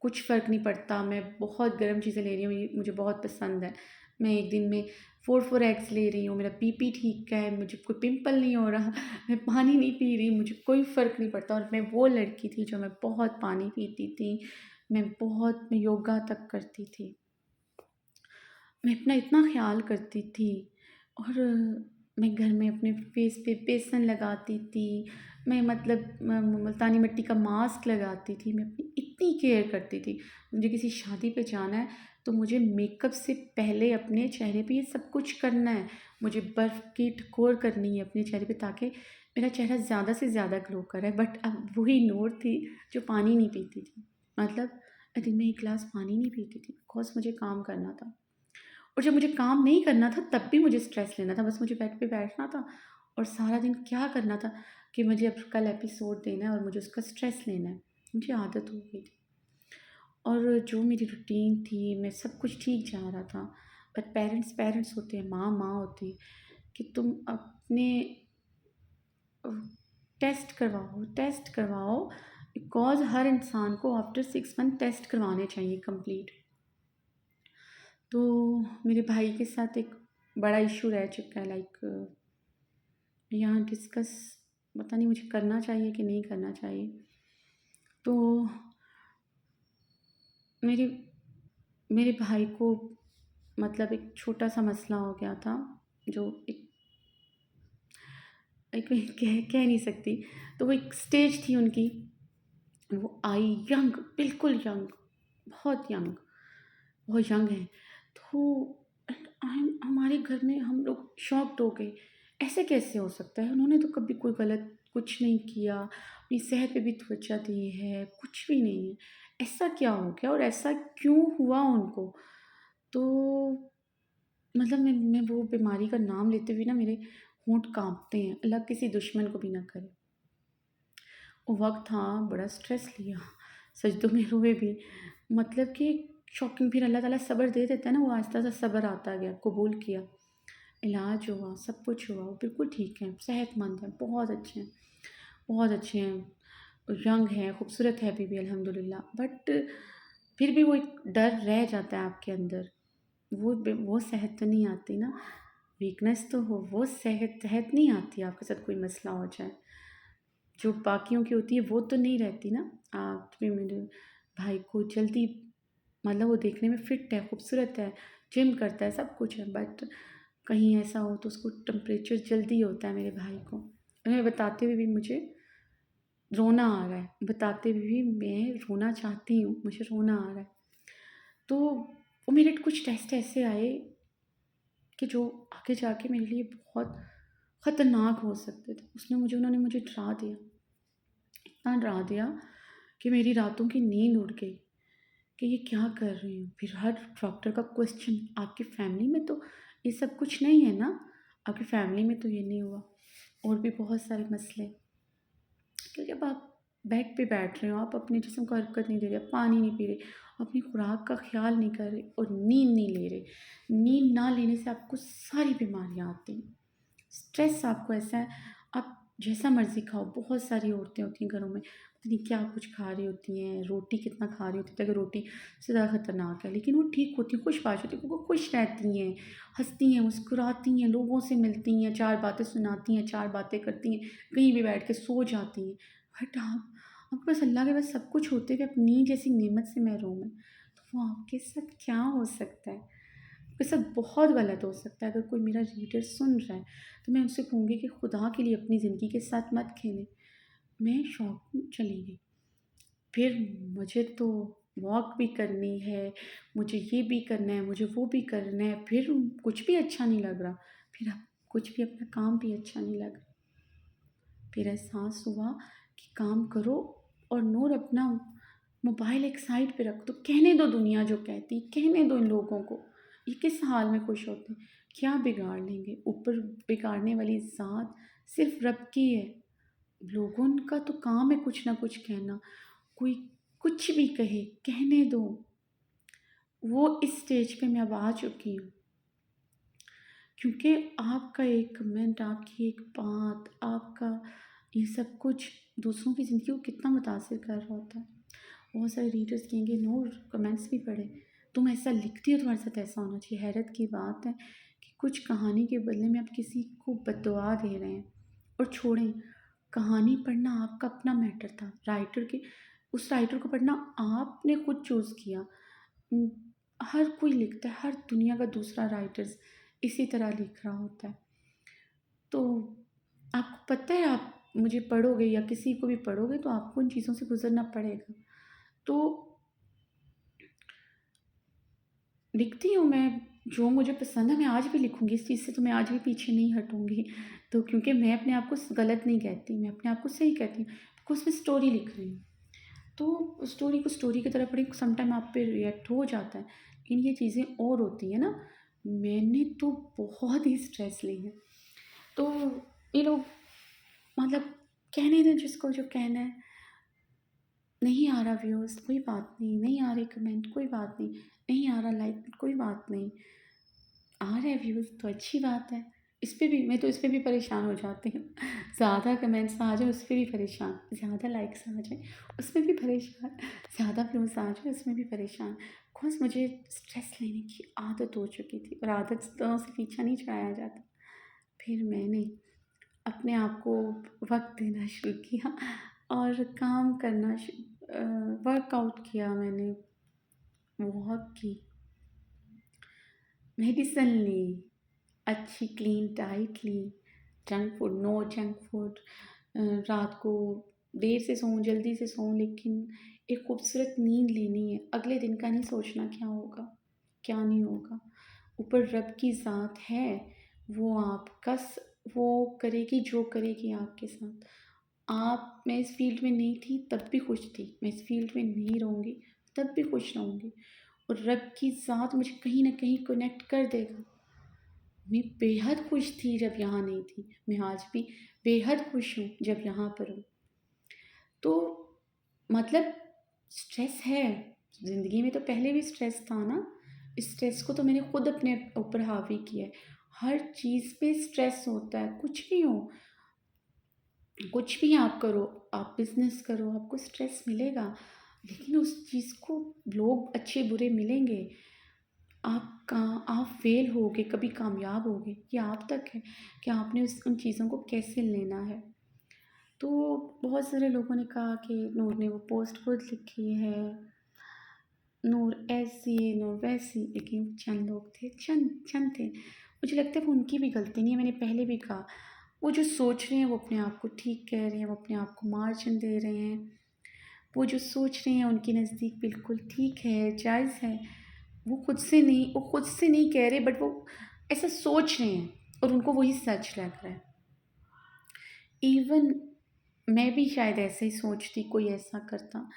कुछ फ़र्क नहीं पड़ता। मैं बहुत गर्म चीज़ें ले रही हूँ, ये मुझे बहुत पसंद है। मैं एक दिन में 4-4 एग्स ले रही हूँ, मेरा बीपी ठीक है, मुझे कोई पिंपल नहीं हो रहा, मैं पानी नहीं पी रही, मुझे कोई फ़र्क नहीं पड़ता। और मैं वो लड़की थी जो मैं बहुत पानी पीती थी, मैं योगा तक करती थी। मैं अपना इतना ख़्याल करती थी और मैं घर में अपने फेस पे बेसन लगाती थी। मैं मतलब मुल्तानी मिट्टी का मास्क लगाती थी। मैं अपनी इतनी केयर करती थी। मुझे किसी शादी पे जाना है तो मुझे मेकअप से पहले अपने चेहरे पे ये सब कुछ करना है। मुझे बर्फ़ की टकोर करनी है अपने चेहरे पे ताकि मेरा चेहरा ज़्यादा से ज़्यादा ग्लो करे। बट अब वही नूर थी जो पानी नहीं पीती थी। मतलब मैं दिन में 1 ग्लास पानी नहीं पीती थी बिकॉज़ मुझे काम करना था। और जब मुझे काम नहीं करना था तब भी मुझे स्ट्रेस लेना था, बस मुझे बेड पे बैठना था और सारा दिन क्या करना था कि मुझे अब कल एपिसोड देना है और मुझे उसका स्ट्रेस लेना है। मुझे आदत हो गई थी और जो मेरी रूटीन थी, मैं सब कुछ ठीक जा रहा था। बट पेरेंट्स पेरेंट्स होते हैं, माँ माँ होती है कि तुम अपने अ, टेस्ट करवाओ बिकॉज़ हर इंसान को आफ्टर 6 मंथ टेस्ट करवाने चाहिए कंप्लीट। तो मेरे भाई के साथ एक बड़ा इश्यू रह चुका है लाइक यहाँ डिस्कस पता नहीं मुझे करना चाहिए कि नहीं करना चाहिए। तो मेरे मेरे भाई को मतलब एक छोटा-सा मसला हो गया था जो एक एक कह नहीं सकती। तो वो एक स्टेज थी उनकी, वो आई यंग, बिल्कुल यंग, बहुत यंग, बहुत यंग है। तो हम हमारे घर में हम लोग शॉक्ड हो गए, ऐसे कैसे हो सकता है? उन्होंने तो कभी कोई गलत कुछ नहीं किया, अपनी सेहत पे भी तवज्जो दी है, कुछ भी नहीं है। ऐसा क्या हो गया और ऐसा क्यों हुआ उनको? तो मतलब मैं वो बीमारी का नाम लेते हुए ना मेरे होंठ काँपते हैं, अल्लाह किसी दुश्मन को भी ना करे। वो वक़्त था, बड़ा स्ट्रेस लिया, सजदों में रोए भी। मतलब कि शॉकिंग फिर अल्लाह ताला सब्र दे देता है ना, वो आहिस्ता-सा सब्र आता गया, कबूल किया। इलाज हुआ, सब कुछ हुआ, वो बिल्कुल ठीक हैं, सेहतमंद हैं, बहुत अच्छे हैं, बहुत अच्छे हैं। यंग हैं, खूबसूरत है अभी भी अल्हम्दुलिल्लाह। बट फिर भी वो एक डर रह जाता है आपके अंदर। वो सेहत तो नहीं आती ना, वीकनेस तो हो, वो सेहत सेहत नहीं आती आपके साथ कोई मसला हो जाए। जो बाकियों की होती है वो तो नहीं रहती ना। आप भी मेरे भाई को जल्दी मतलब वो देखने में फिट है, खूबसूरत है, जिम करता है, सब कुछ है बट कहीं ऐसा हो तो उसको टेम्परेचर जल्दी होता है मेरे भाई को। उन्हें बताते हुए भी मुझे रोना आ रहा है, बताते हुए भी मैं रोना चाहती हूँ, मुझे रोना आ रहा है। तो वो मेरे कुछ टेस्ट ऐसे आए कि जो आगे जाके मेरे लिए बहुत ख़तरनाक हो सकते थे। उन्होंने मुझे डरा दिया, इतना डरा दिया कि मेरी रातों की नींद उड़ गई। कि ये क्या कर रही हूँ? फिर हर डॉक्टर का क्वेश्चन, आपकी फैमिली में तो ये सब कुछ नहीं है ना? आपकी फैमिली में तो ये नहीं हुआ। और भी बहुत सारे मसले। क्योंकि अब आप बेड पे बैठ रहे हो, आप अपने जिस्म को हरकत नहीं दे रहे, आप पानी नहीं पी रहे, अपनी खुराक का ख़्याल नहीं कर रहे और नींद नहीं ले रहे। नींद ना लेने से आपको सारी बीमारियाँ आती हैं। स्ट्रेस आपको ऐसा है, आप जैसा मर्ज़ी खाओ, बहुत सारी औरतें होती हैं घरों में, पता नहीं क्या कुछ खा रही होती हैं, रोटी कितना खा रही होती है, तो अगर रोटी से ज़्यादा खतरनाक है, लेकिन वो ठीक होती हैं, खुशबाश होती हैं, क्योंकि वो खुश रहती हैं, हँसती हैं, मुस्कुराती हैं, लोगों से मिलती हैं, 4 बातें सुनाती हैं, 4 बातें करती हैं, कहीं भी बैठ के सो जाती हैं। बट आपके पास अल्लाह के पास सब कुछ होते हुए आप नींद जैसी नेमत से महरूम हैं, तो वो आपके साथ क्या हो सकता है? आपके साथ बहुत गलत हो सकता है। अगर कोई मेरा रीडर सुन रहा है, तो मैं उनसे कहूँगी कि खुदा के लिए अपनी ज़िंदगी के साथ मत खेलें। मैं शॉप में चली गई, फिर मुझे तो वॉक भी करनी है, मुझे ये भी करना है, मुझे वो भी करना है, फिर कुछ भी अच्छा नहीं लग रहा, फिर अब कुछ भी अपना काम भी अच्छा नहीं लग रहा। फिर एहसास हुआ कि काम करो और नूर अपना मोबाइल एक साइड पे रख दो, कहने दो दुनिया जो कहती, कहने दो इन लोगों को, ये किस हाल में खुश होते हैं, क्या बिगाड़ लेंगे, ऊपर बिगाड़ने वाली ज़ात सिर्फ रब की है। लोगों का तो काम है कुछ ना कुछ कहना, कोई कुछ भी कहे, कहने दो। वो इस स्टेज पे मैं अब आ चुकी हूँ, क्योंकि आपका एक कमेंट, आपकी एक बात, आपका ये सब कुछ दूसरों की ज़िंदगी को कितना मुतासिर कर रहा होता है। बहुत सारे रीडर्स कहेंगे, नूर कमेंट्स भी पढ़े, तुम ऐसा लिखती हो, तुम्हारे साथ ऐसा होना चाहिए। हैरत की बात है कि कुछ कहानी के बदले में आप किसी को बद्दुआ दे रहे हैं। और छोड़ें, कहानी पढ़ना आपका अपना मैटर था, राइटर के उस राइटर को पढ़ना आपने खुद चूज़ किया। उम, हर कोई लिखता है, हर दुनिया का दूसरा राइटर्स इसी तरह लिख रहा होता है। तो आपको पता है, आप मुझे पढ़ोगे या किसी को भी पढ़ोगे तो आपको उन चीज़ों से गुज़रना पड़ेगा। तो लिखती हूँ मैं, जो मुझे पसंद है मैं आज भी लिखूँगी, इस चीज़ से तो मैं आज भी पीछे नहीं हटूँगी। तो क्योंकि मैं अपने आप को गलत नहीं कहती, मैं अपने आप को सही कहती हूँ, बिकॉज़ मैं स्टोरी लिख रही हूँ। तो स्टोरी को स्टोरी की तरह पढ़ें, सम टाइम आप पे रिएक्ट हो जाता है, लेकिन ये चीज़ें और होती हैं ना, मैंने तो बहुत ही स्ट्रेस ली है। तो ये लोग मतलब कहने दें जिसको जो कहना है। नहीं आ रहा व्यूज़, कोई बात नहीं, नहीं आ रहे कमेंट, कोई बात नहीं, नहीं आ रहा लाइक, कोई बात नहीं, आ रहे हैं व्यूज़ तो अच्छी बात है। इस पे भी मैं तो इस पे भी परेशान हो जाती हूँ। ज़्यादा कमेंट्स आ जाए उस पे भी परेशान, ज़्यादा लाइक्स आ जाए उसमें भी परेशान, ज़्यादा व्यूज़ आ जाए उसमें भी परेशान। बिकॉज़ मुझे स्ट्रेस लेने की आदत हो चुकी थी और आदतों से पीछा नहीं छुड़ाया जाता। फिर मैंने अपने आप को वक़्त देना शुरू किया और काम करना वर्कआउट किया मैंने, वॉक की, मेडिसिन ली, अच्छी क्लीन डाइट ली, junk food, no junk food, रात को देर से सोऊँ, जल्दी से सोऊँ, लेकिन एक खूबसूरत नींद लेनी है। अगले दिन का नहीं सोचना क्या होगा, क्या नहीं होगा। ऊपर रब की ज़ात है, वो आपका वो करेगी जो करेगी आपके साथ। मैं इस फ़ील्ड में नहीं थी तब भी खुश थी, मैं इस फ़ील्ड में नहीं रहूँगी तब भी खुश रहूँगी, और रब की ज़ात मुझे कहीं न कहीं कनेक्ट कर देगा। मैं बेहद खुश थी जब यहाँ नहीं थी, मैं आज भी बेहद खुश हूँ जब यहाँ पर हूँ। तो मतलब स्ट्रेस है, ज़िंदगी में तो पहले भी स्ट्रेस था ना, इस स्ट्रेस को तो मैंने खुद अपने ऊपर हावी किया है। हर चीज़ पे स्ट्रेस होता है, कुछ भी हो, कुछ भी आप करो, आप बिज़नेस करो, आपको स्ट्रेस मिलेगा, लेकिन उस चीज़ को लोग अच्छे-बुरे मिलेंगे। आप फ़ेल होगे, कभी कामयाब होगे, ये आप तक है कि आपने उन चीज़ों को कैसे लेना है। तो बहुत सारे लोगों ने कहा कि नूर ने वो पोस्ट खुद लिखी है, नूर ऐसी, नूर वैसी, लेकिन चंद लोग थे, चंद चंद थे। मुझे लगता है वो उनकी भी गलती नहीं है, मैंने पहले भी कहा, वो जो सोच रहे हैं वो अपने आप को ठीक कह रहे हैं, वो अपने आप को मार्जिन दे रहे हैं। वो जो सोच रहे हैं उनके नज़दीक बिल्कुल ठीक है, जायज़ है। वो खुद से नहीं कह रहे, बट वो ऐसा सोच रहे हैं और उनको वही सच लग रहा है। इवन मैं भी शायद ऐसे ही सोचती, कोई ऐसा करता,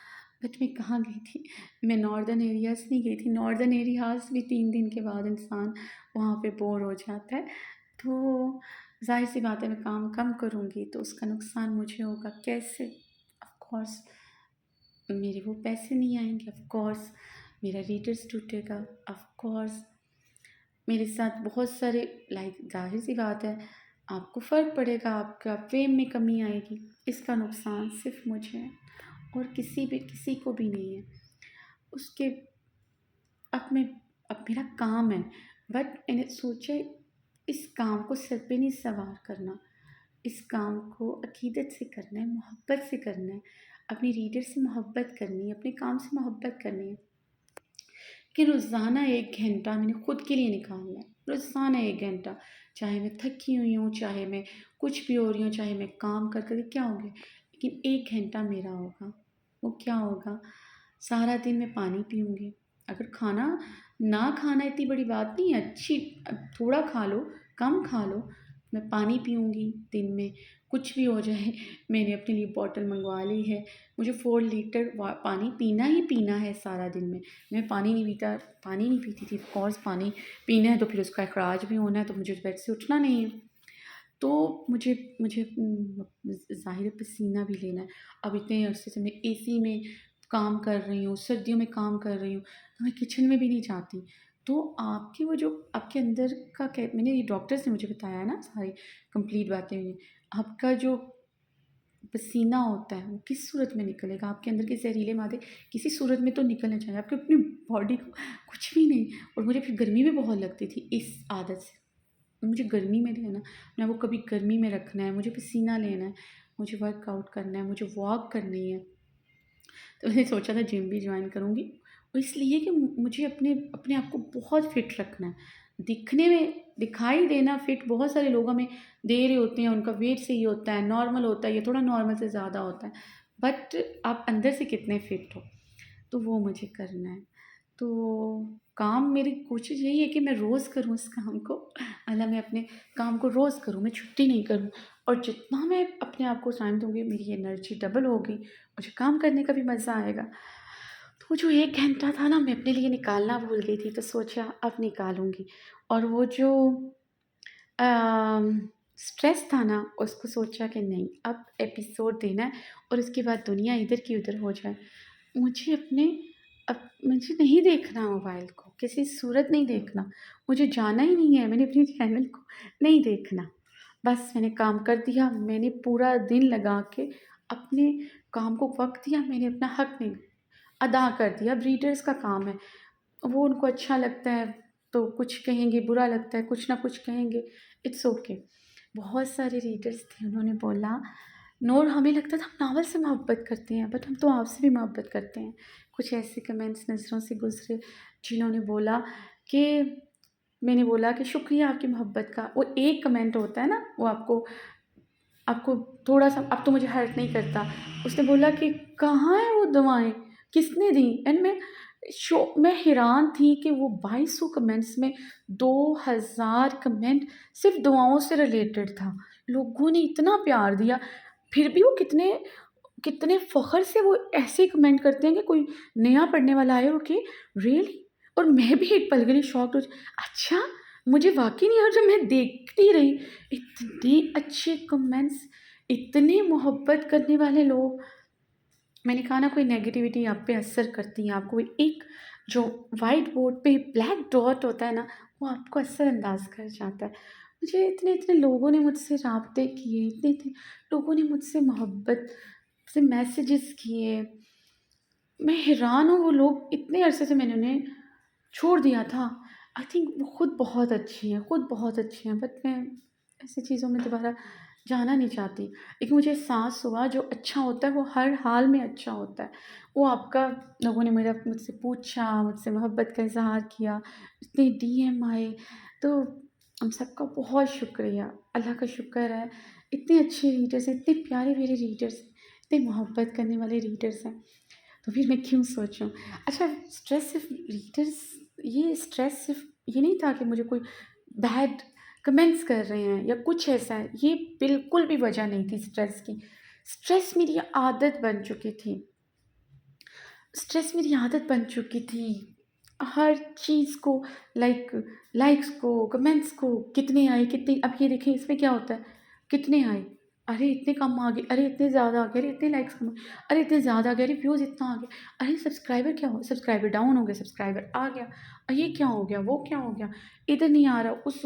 बट मैं कहाँ गई थी? मैं नॉर्दर्न एरियाज़ नहीं गई थी। नॉर्दर्न एरियाज़ भी 3 दिन के बाद इंसान वहाँ पे बोर हो जाता है। तो ज़ाहिर-सी बात है मैं काम कम करूँगी तो उसका नुकसान मुझे होगा। कैसे? ऑफ़ कोर्स मेरे वो पैसे नहीं आएँगे, ऑफ़ कोर्स मेरा रीडर्स टूटेगा, ऑफ़ कोर्स मेरे साथ बहुत सारे लाइक ज़ाहिर-सी बात है आपको फ़र्क पड़ेगा, आपका फ़ेम में कमी आएगी। इसका नुकसान सिर्फ़ मुझे है और किसी को भी नहीं है। उसके अब मैं अब मेरा काम है, बट मैंने सोचा इस काम को सर पे नहीं सवार करना। इस काम को अक़ीदत से करना है, मोहब्बत से करना है, अपने रीडर से मोहब्बत करनी है, अपने काम से मोहब्बत करनी है। कि रोज़ाना 1 घंटा मैंने खुद के लिए निकालना है, रोज़ाना 1 घंटा, चाहे मैं थकी हुई हूँ, चाहे मैं कुछ भी हो रही हूँ, चाहे मैं काम कर कर क्या हो गया, लेकिन 1 घंटा मेरा होगा। वो क्या होगा, सारा दिन मैं पानी पीऊँगी। अगर खाना ना खाना इतनी बड़ी बात नहीं है, थोड़ा खा लो, कम खा लो, मैं पानी पीऊँगी दिन में, कुछ भी हो जाए मैंने अपने लिए बॉटल मँगवा ली है। मुझे 4 लीटर वा पानी पीना ही पीना है सारा दिन में। मैं पानी नहीं पीती थी, ऑफ़ कोर्स पानी पीना है तो फिर उसका इखराज भी होना है, तो मुझे बेड से उठना नहीं है। तो मुझे मुझे ज़ाहिर है पसीना भी लेना है। अब इतने अरसे से मैं एसी में काम कर रही हूँ, सर्दियों में काम कर रही हूँ, तो मैं किचन में भी नहीं जाती। तो आपकी वो जो आपके अंदर का कै मैंने ये डॉक्टर्स ने मुझे बताया है ना सारी कंप्लीट बातें ये। आपका जो पसीना होता है वो किस सूरत में निकलेगा, आपके अंदर के ज़हरीले मादे किसी सूरत में तो निकलने चाहिए, आपकी अपनी बॉडी को कुछ भी नहीं। और मुझे फिर गर्मी भी बहुत लगती थी इस आदत से। मुझे गर्मी में रहना, मैं वो कभी गर्मी में रखना है, मुझे पसीना लेना है, मुझे वर्कआउट करना है, मुझे वॉक करनी है। तो मैंने सोचा था जिम भी जॉइन करूँगी और इसलिए कि मुझे अपने अपने आप को बहुत फिट रखना है। दिखने में दिखाई देना फिट बहुत सारे लोग हमें दे रहे होते हैं, उनका वेट सही होता है, नॉर्मल होता है, ये थोड़ा नॉर्मल से ज़्यादा होता है। बट आप अंदर से कितने फिट हो, तो वो मुझे करना है। तो काम मेरी कोशिश यही है कि मैं रोज़ करूँ इस काम को। मतलब मैं अपने काम को रोज़ करूँ, मैं छुट्टी नहीं करूँ और जितना मैं अपने आप को टाइम दूँगी मेरी एनर्जी डबल होगी, मुझे काम करने का भी मज़ा आएगा। तो वो जो 1 घंटा था ना मैं अपने लिए निकालना भूल गई थी, तो सोचा अब निकालूँगी। और वो जो स्ट्रेस था ना उसको सोचा कि नहीं अब एपिसोड देना है और उसके बाद दुनिया इधर की उधर हो जाए। मुझे अपने अब मुझे नहीं देखना मोबाइल को, किसी सूरत नहीं देखना। मुझे जाना ही नहीं है, मैंने अपने चैनल को नहीं देखना। बस मैंने काम कर दिया, मैंने पूरा दिन लगा के अपने काम को वक़्त दिया, मैंने अपना हक़ नहीं अदा कर दिया। अब रीडर्स का काम है, वो उनको अच्छा लगता है तो कुछ कहेंगे, बुरा लगता है कुछ ना कुछ कहेंगे, इट्स ओके। बहुत सारे रीडर्स थे उन्होंने बोला नूर हमें लगता था हम नावल से मोहब्बत करते हैं बट हम तो आपसे भी मोहब्बत करते हैं। कुछ ऐसे कमेंट्स नज़रों से गुज़रे जिन्होंने बोला कि मैंने बोला कि शुक्रिया आपकी मोहब्बत का। वो एक कमेंट होता है ना वो आपको आपको थोड़ा-सा अब तो मुझे हर्ट नहीं करता। उसने बोला कि कहाँ है वो दवाएँ? किसने दी? एंड मैं हैरान थी कि वो 2200 कमेंट्स में 2000 कमेंट सिर्फ़ दुआओं से रिलेटेड था। लोगों ने इतना प्यार दिया, फिर भी वो कितने कितने फ़ख्र से वो ऐसे कमेंट करते हैं कि कोई नया पढ़ने वाला आए हो कि रियली? और मैं भी एक पल के लिए शॉक्ड हो अच्छा! मुझे वाक़ई नहीं और जब मैं देखती रही इतने अच्छे कमेंट्स, इतने मोहब्बत करने वाले लोग। मैंने कहा ना कोई नेगेटिविटी आप पे असर करती है, आपको एक जो व्हाइट बोर्ड पे ब्लैक डॉट होता है ना, वो आपको असरअंदाज़ कर जाता है। मुझे इतने-इतने लोगों ने मुझसे राब्ते किए, इतने-इतने लोगों ने मुझसे मोहब्बत से मैसेजेस किए। मैं हैरान हूँ वो लोग इतने अरसे से मैंने उन्हें छोड़ दिया था। आई थिंक वो खुद बहुत अच्छी हैं, खुद बहुत अच्छी हैं बट मैं ऐसी चीज़ों में दोबारा जाना नहीं चाहती। लेकिन मुझे एहसास हुआ जो अच्छा होता है वो हर हाल में अच्छा होता है। वो आपका लोगों ने मेरा मुझसे पूछा, मुझसे मोहब्बत का इज़हार किया, इतने डीएम आए, तो हम सबका बहुत शुक्रिया। अल्लाह का शुक्र है, इतने अच्छे रीडर्स हैं, इतने प्यारे-प्यारे रीडर्स हैं, इतने मोहब्बत करने वाले रीडर्स हैं। तो फिर मैं क्यों सोचूँ? अच्छा स्ट्रेस सिर्फ़ ये नहीं था कि मुझे कोई बैड कमेंट्स कर रहे हैं या कुछ ऐसा है, ये बिल्कुल भी वजह नहीं थी स्ट्रेस की। स्ट्रेस मेरी आदत बन चुकी थी। स्ट्रेस मेरी आदत बन चुकी थी। हर चीज़ को लाइक लाइक्स को, कमेंट्स को, कितने आए, कितने, अब ये देखिए इसमें क्या होता है, कितने आए, अरे इतने कम आ गए, अरे इतने ज़्यादा आ गए, अरे इतने लाइक्स कम, अरे इतने ज़्यादा आ गए, अरे व्यूज़ इतना आ गया, अरे सब्सक्राइबर क्या हो, सब्सक्राइबर डाउन हो गया, सब्सक्राइबर आ गया, ये क्या हो गया, वो क्या हो गया, इधर नहीं आ रहा, उस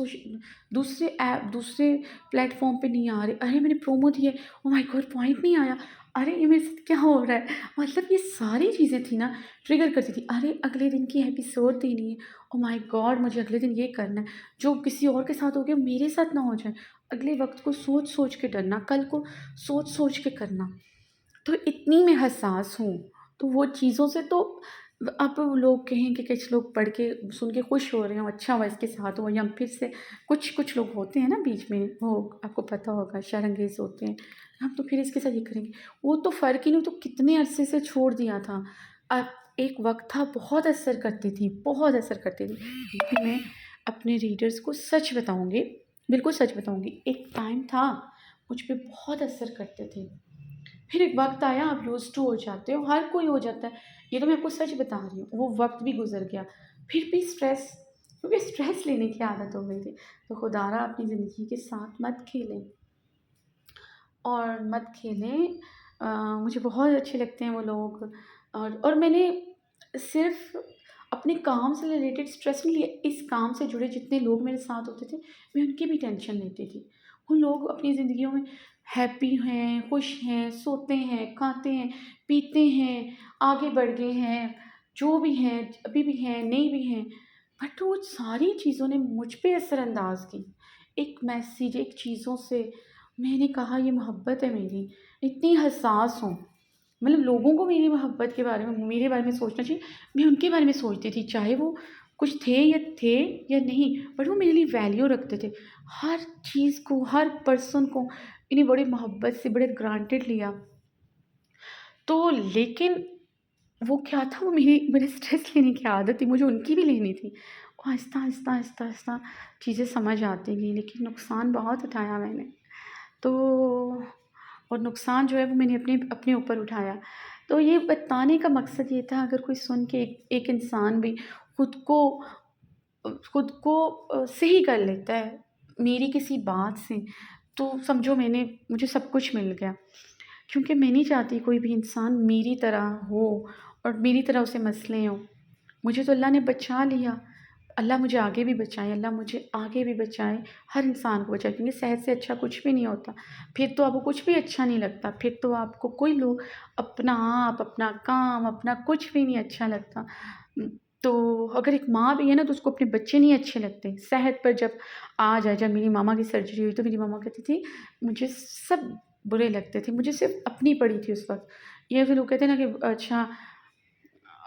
दूसरे ऐप, दूसरे प्लेटफ़ॉर्म पे नहीं आ रहे, अरे मैंने प्रोमो दिए, ओह माय गॉड पॉइंट नहीं आया, अरे ये मेरे साथ क्या हो रहा है? मतलब ये सारी चीज़ें थी ना, ट्रिगर करती थी। अरे अगले दिन की एपिसोड देनी है, ओह माय गॉड मुझे अगले दिन ये करना है, जो किसी और के साथ हो गया मेरे साथ ना हो जाए। अगले वक़्त को सोच-सोच के डरना, कल को सोच-सोच के करना। तो इतनी मैं हसास हूँ, तो वो चीज़ों से तो अब लोग कहें कि कुछ लोग पढ़ के सुन के खुश हो रहे हों, अच्छा हुआ इसके साथ हुआ, या फिर से कुछ लोग होते हैं ना बीच में, वो आपको पता होगा शर्मंगेज़ होते हैं, हम तो फिर इसके साथ ये करेंगे। वो तो फ़र्क ही नहीं, तो कितने अरसे से छोड़ दिया था। अब एक वक़्त था बहुत असर करती थी, बहुत असर करती थी। लेकिन मैं अपने रीडर्स को सच बताऊँगी, बिल्कुल सच बताऊँगी, एक टाइम था मुझ पे बहुत असर करते थे। फिर एक वक़्त आया, आप यूज़्ड टू हो जाते हो, हर कोई हो जाता है। ये तो मैं आपको सच बता रही हूँ, वो वक़्त भी गुज़र गया। फिर भी स्ट्रेस, क्योंकि स्ट्रेस लेने की आदत हो गई थी। तो खुदारा अपनी ज़िंदगी के साथ मत खेलें, और मत खेलें। मुझे बहुत अच्छे लगते हैं वो लोग, और मैंने सिर्फ़ अपने काम से रिलेटेड स्ट्रेस नहीं लिया, इस काम से जुड़े जितने लोग मेरे साथ होते थे, मैं उनकी भी टेंशन लेती थी। वो लोग अपनी ज़िंदगियों में हैप्पी हैं, खुश हैं, सोते हैं, खाते हैं, पीते हैं, आगे बढ़ गए हैं, जो भी हैं, अभी भी हैं, नहीं भी हैं। बट वो सारी चीज़ों ने मुझ पे असरअंदाज़ की। एक मैसेज, एक चीज़ों से मैंने कहा ये मोहब्बत है मेरी, इतनी हसास हूँ। मतलब लोगों को मेरी मोहब्बत के बारे में, मेरे बारे में सोचना चाहिए, मैं उनके बारे में सोचती थी, चाहे वो कुछ थे या नहीं, बट वो मेरे लिए वैल्यू रखते थे। हर चीज़ को, हर पर्सन को इन्हें बड़ी मोहब्बत से, बड़े ग्रांटेड लिया। तो लेकिन वो क्या था, वो मेरे स्ट्रेस लेने की आदत थी, मुझे उनकी भी लेनी थी। वो आहिस्ता-आहिस्ता चीज़ें समझ आती गई, लेकिन नुकसान बहुत उठाया मैंने। तो और नुकसान जो है वो मैंने अपने अपने ऊपर उठाया। तो ये बताने का मकसद ये था, अगर कोई सुन के एक इंसान भी खुद को सही कर लेता है मेरी किसी बात से, तो समझो मुझे सब कुछ मिल गया। क्योंकि मैं नहीं चाहती कोई भी इंसान मेरी तरह हो और मेरी तरह उसे मसले हों। मुझे तो अल्लाह ने बचा लिया, अल्लाह मुझे आगे भी बचाए, अल्लाह मुझे आगे भी बचाए, हर इंसान को बचाए, क्योंकि सेहत से अच्छा कुछ भी नहीं होता। फिर तो आपको कुछ भी अच्छा नहीं लगता, फिर तो आपको कोई लोग, अपना आप, अपना काम, अपना कुछ भी नहीं अच्छा लगता। उम, तो अगर एक माँ भी है ना, तो उसको अपने बच्चे नहीं अच्छे लगते। सेहत पर जब आ जाए, जब मेरी मामा की सर्जरी हुई, तो मेरी मामा कहती थी, मुझे सब बुरे लगते थे, मुझे सिर्फ़ अपनी पड़ी थी उस वक़्त। ये फिर लोग कहते हैं ना कि अच्छा,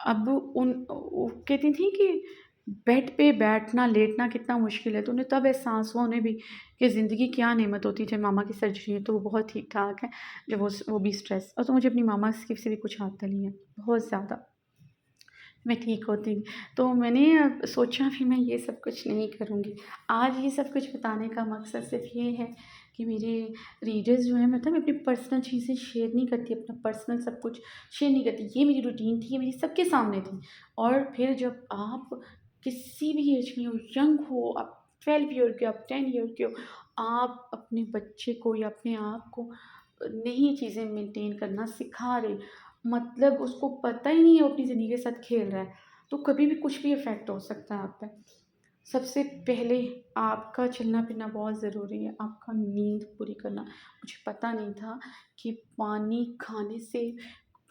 अब वो कहती थी कि बेड पे बैठना, लेटना कितना मुश्किल है, तो उन्हें तब एहसास हुआ उन्हें भी कि ज़िंदगी क्या नेमत होती है। जब मामा की सर्जरी है, तो वो बहुत ठीक-ठाक है, जब वो भी स्ट्रेस, और तो मुझे अपनी मामा की से भी कुछ आता नहीं है, बहुत ज़्यादा। मैं ठीक होती। तो मैंने सोचा फिर मैं ये सब कुछ नहीं करूँगी। आज ये सब कुछ बताने का मकसद सिर्फ़ ये है कि मेरे रीडर्स जो हैं, मतलब मैं अपनी पर्सनल चीज़ें शेयर नहीं करती, अपना पर्सनल सब कुछ शेयर नहीं करती। ये मेरी रूटीन थी, ये मेरी सबके सामने थी। और फिर जब आप किसी भी एज में हो, यंग हो, आप 12 ईयर के हो, आप 10 ईयर के हो, आप अपने बच्चे को या अपने आप को नई चीज़ें मेंटेन करना सिखा रहे, मतलब उसको पता ही नहीं है वो अपनी ज़िंदगी के साथ खेल रहा है, तो कभी भी कुछ भी इफ़ेक्ट हो सकता है आप पे। सबसे पहले आपका चलना-फिरना बहुत ज़रूरी है, आपका नींद पूरी करना। मुझे पता नहीं था कि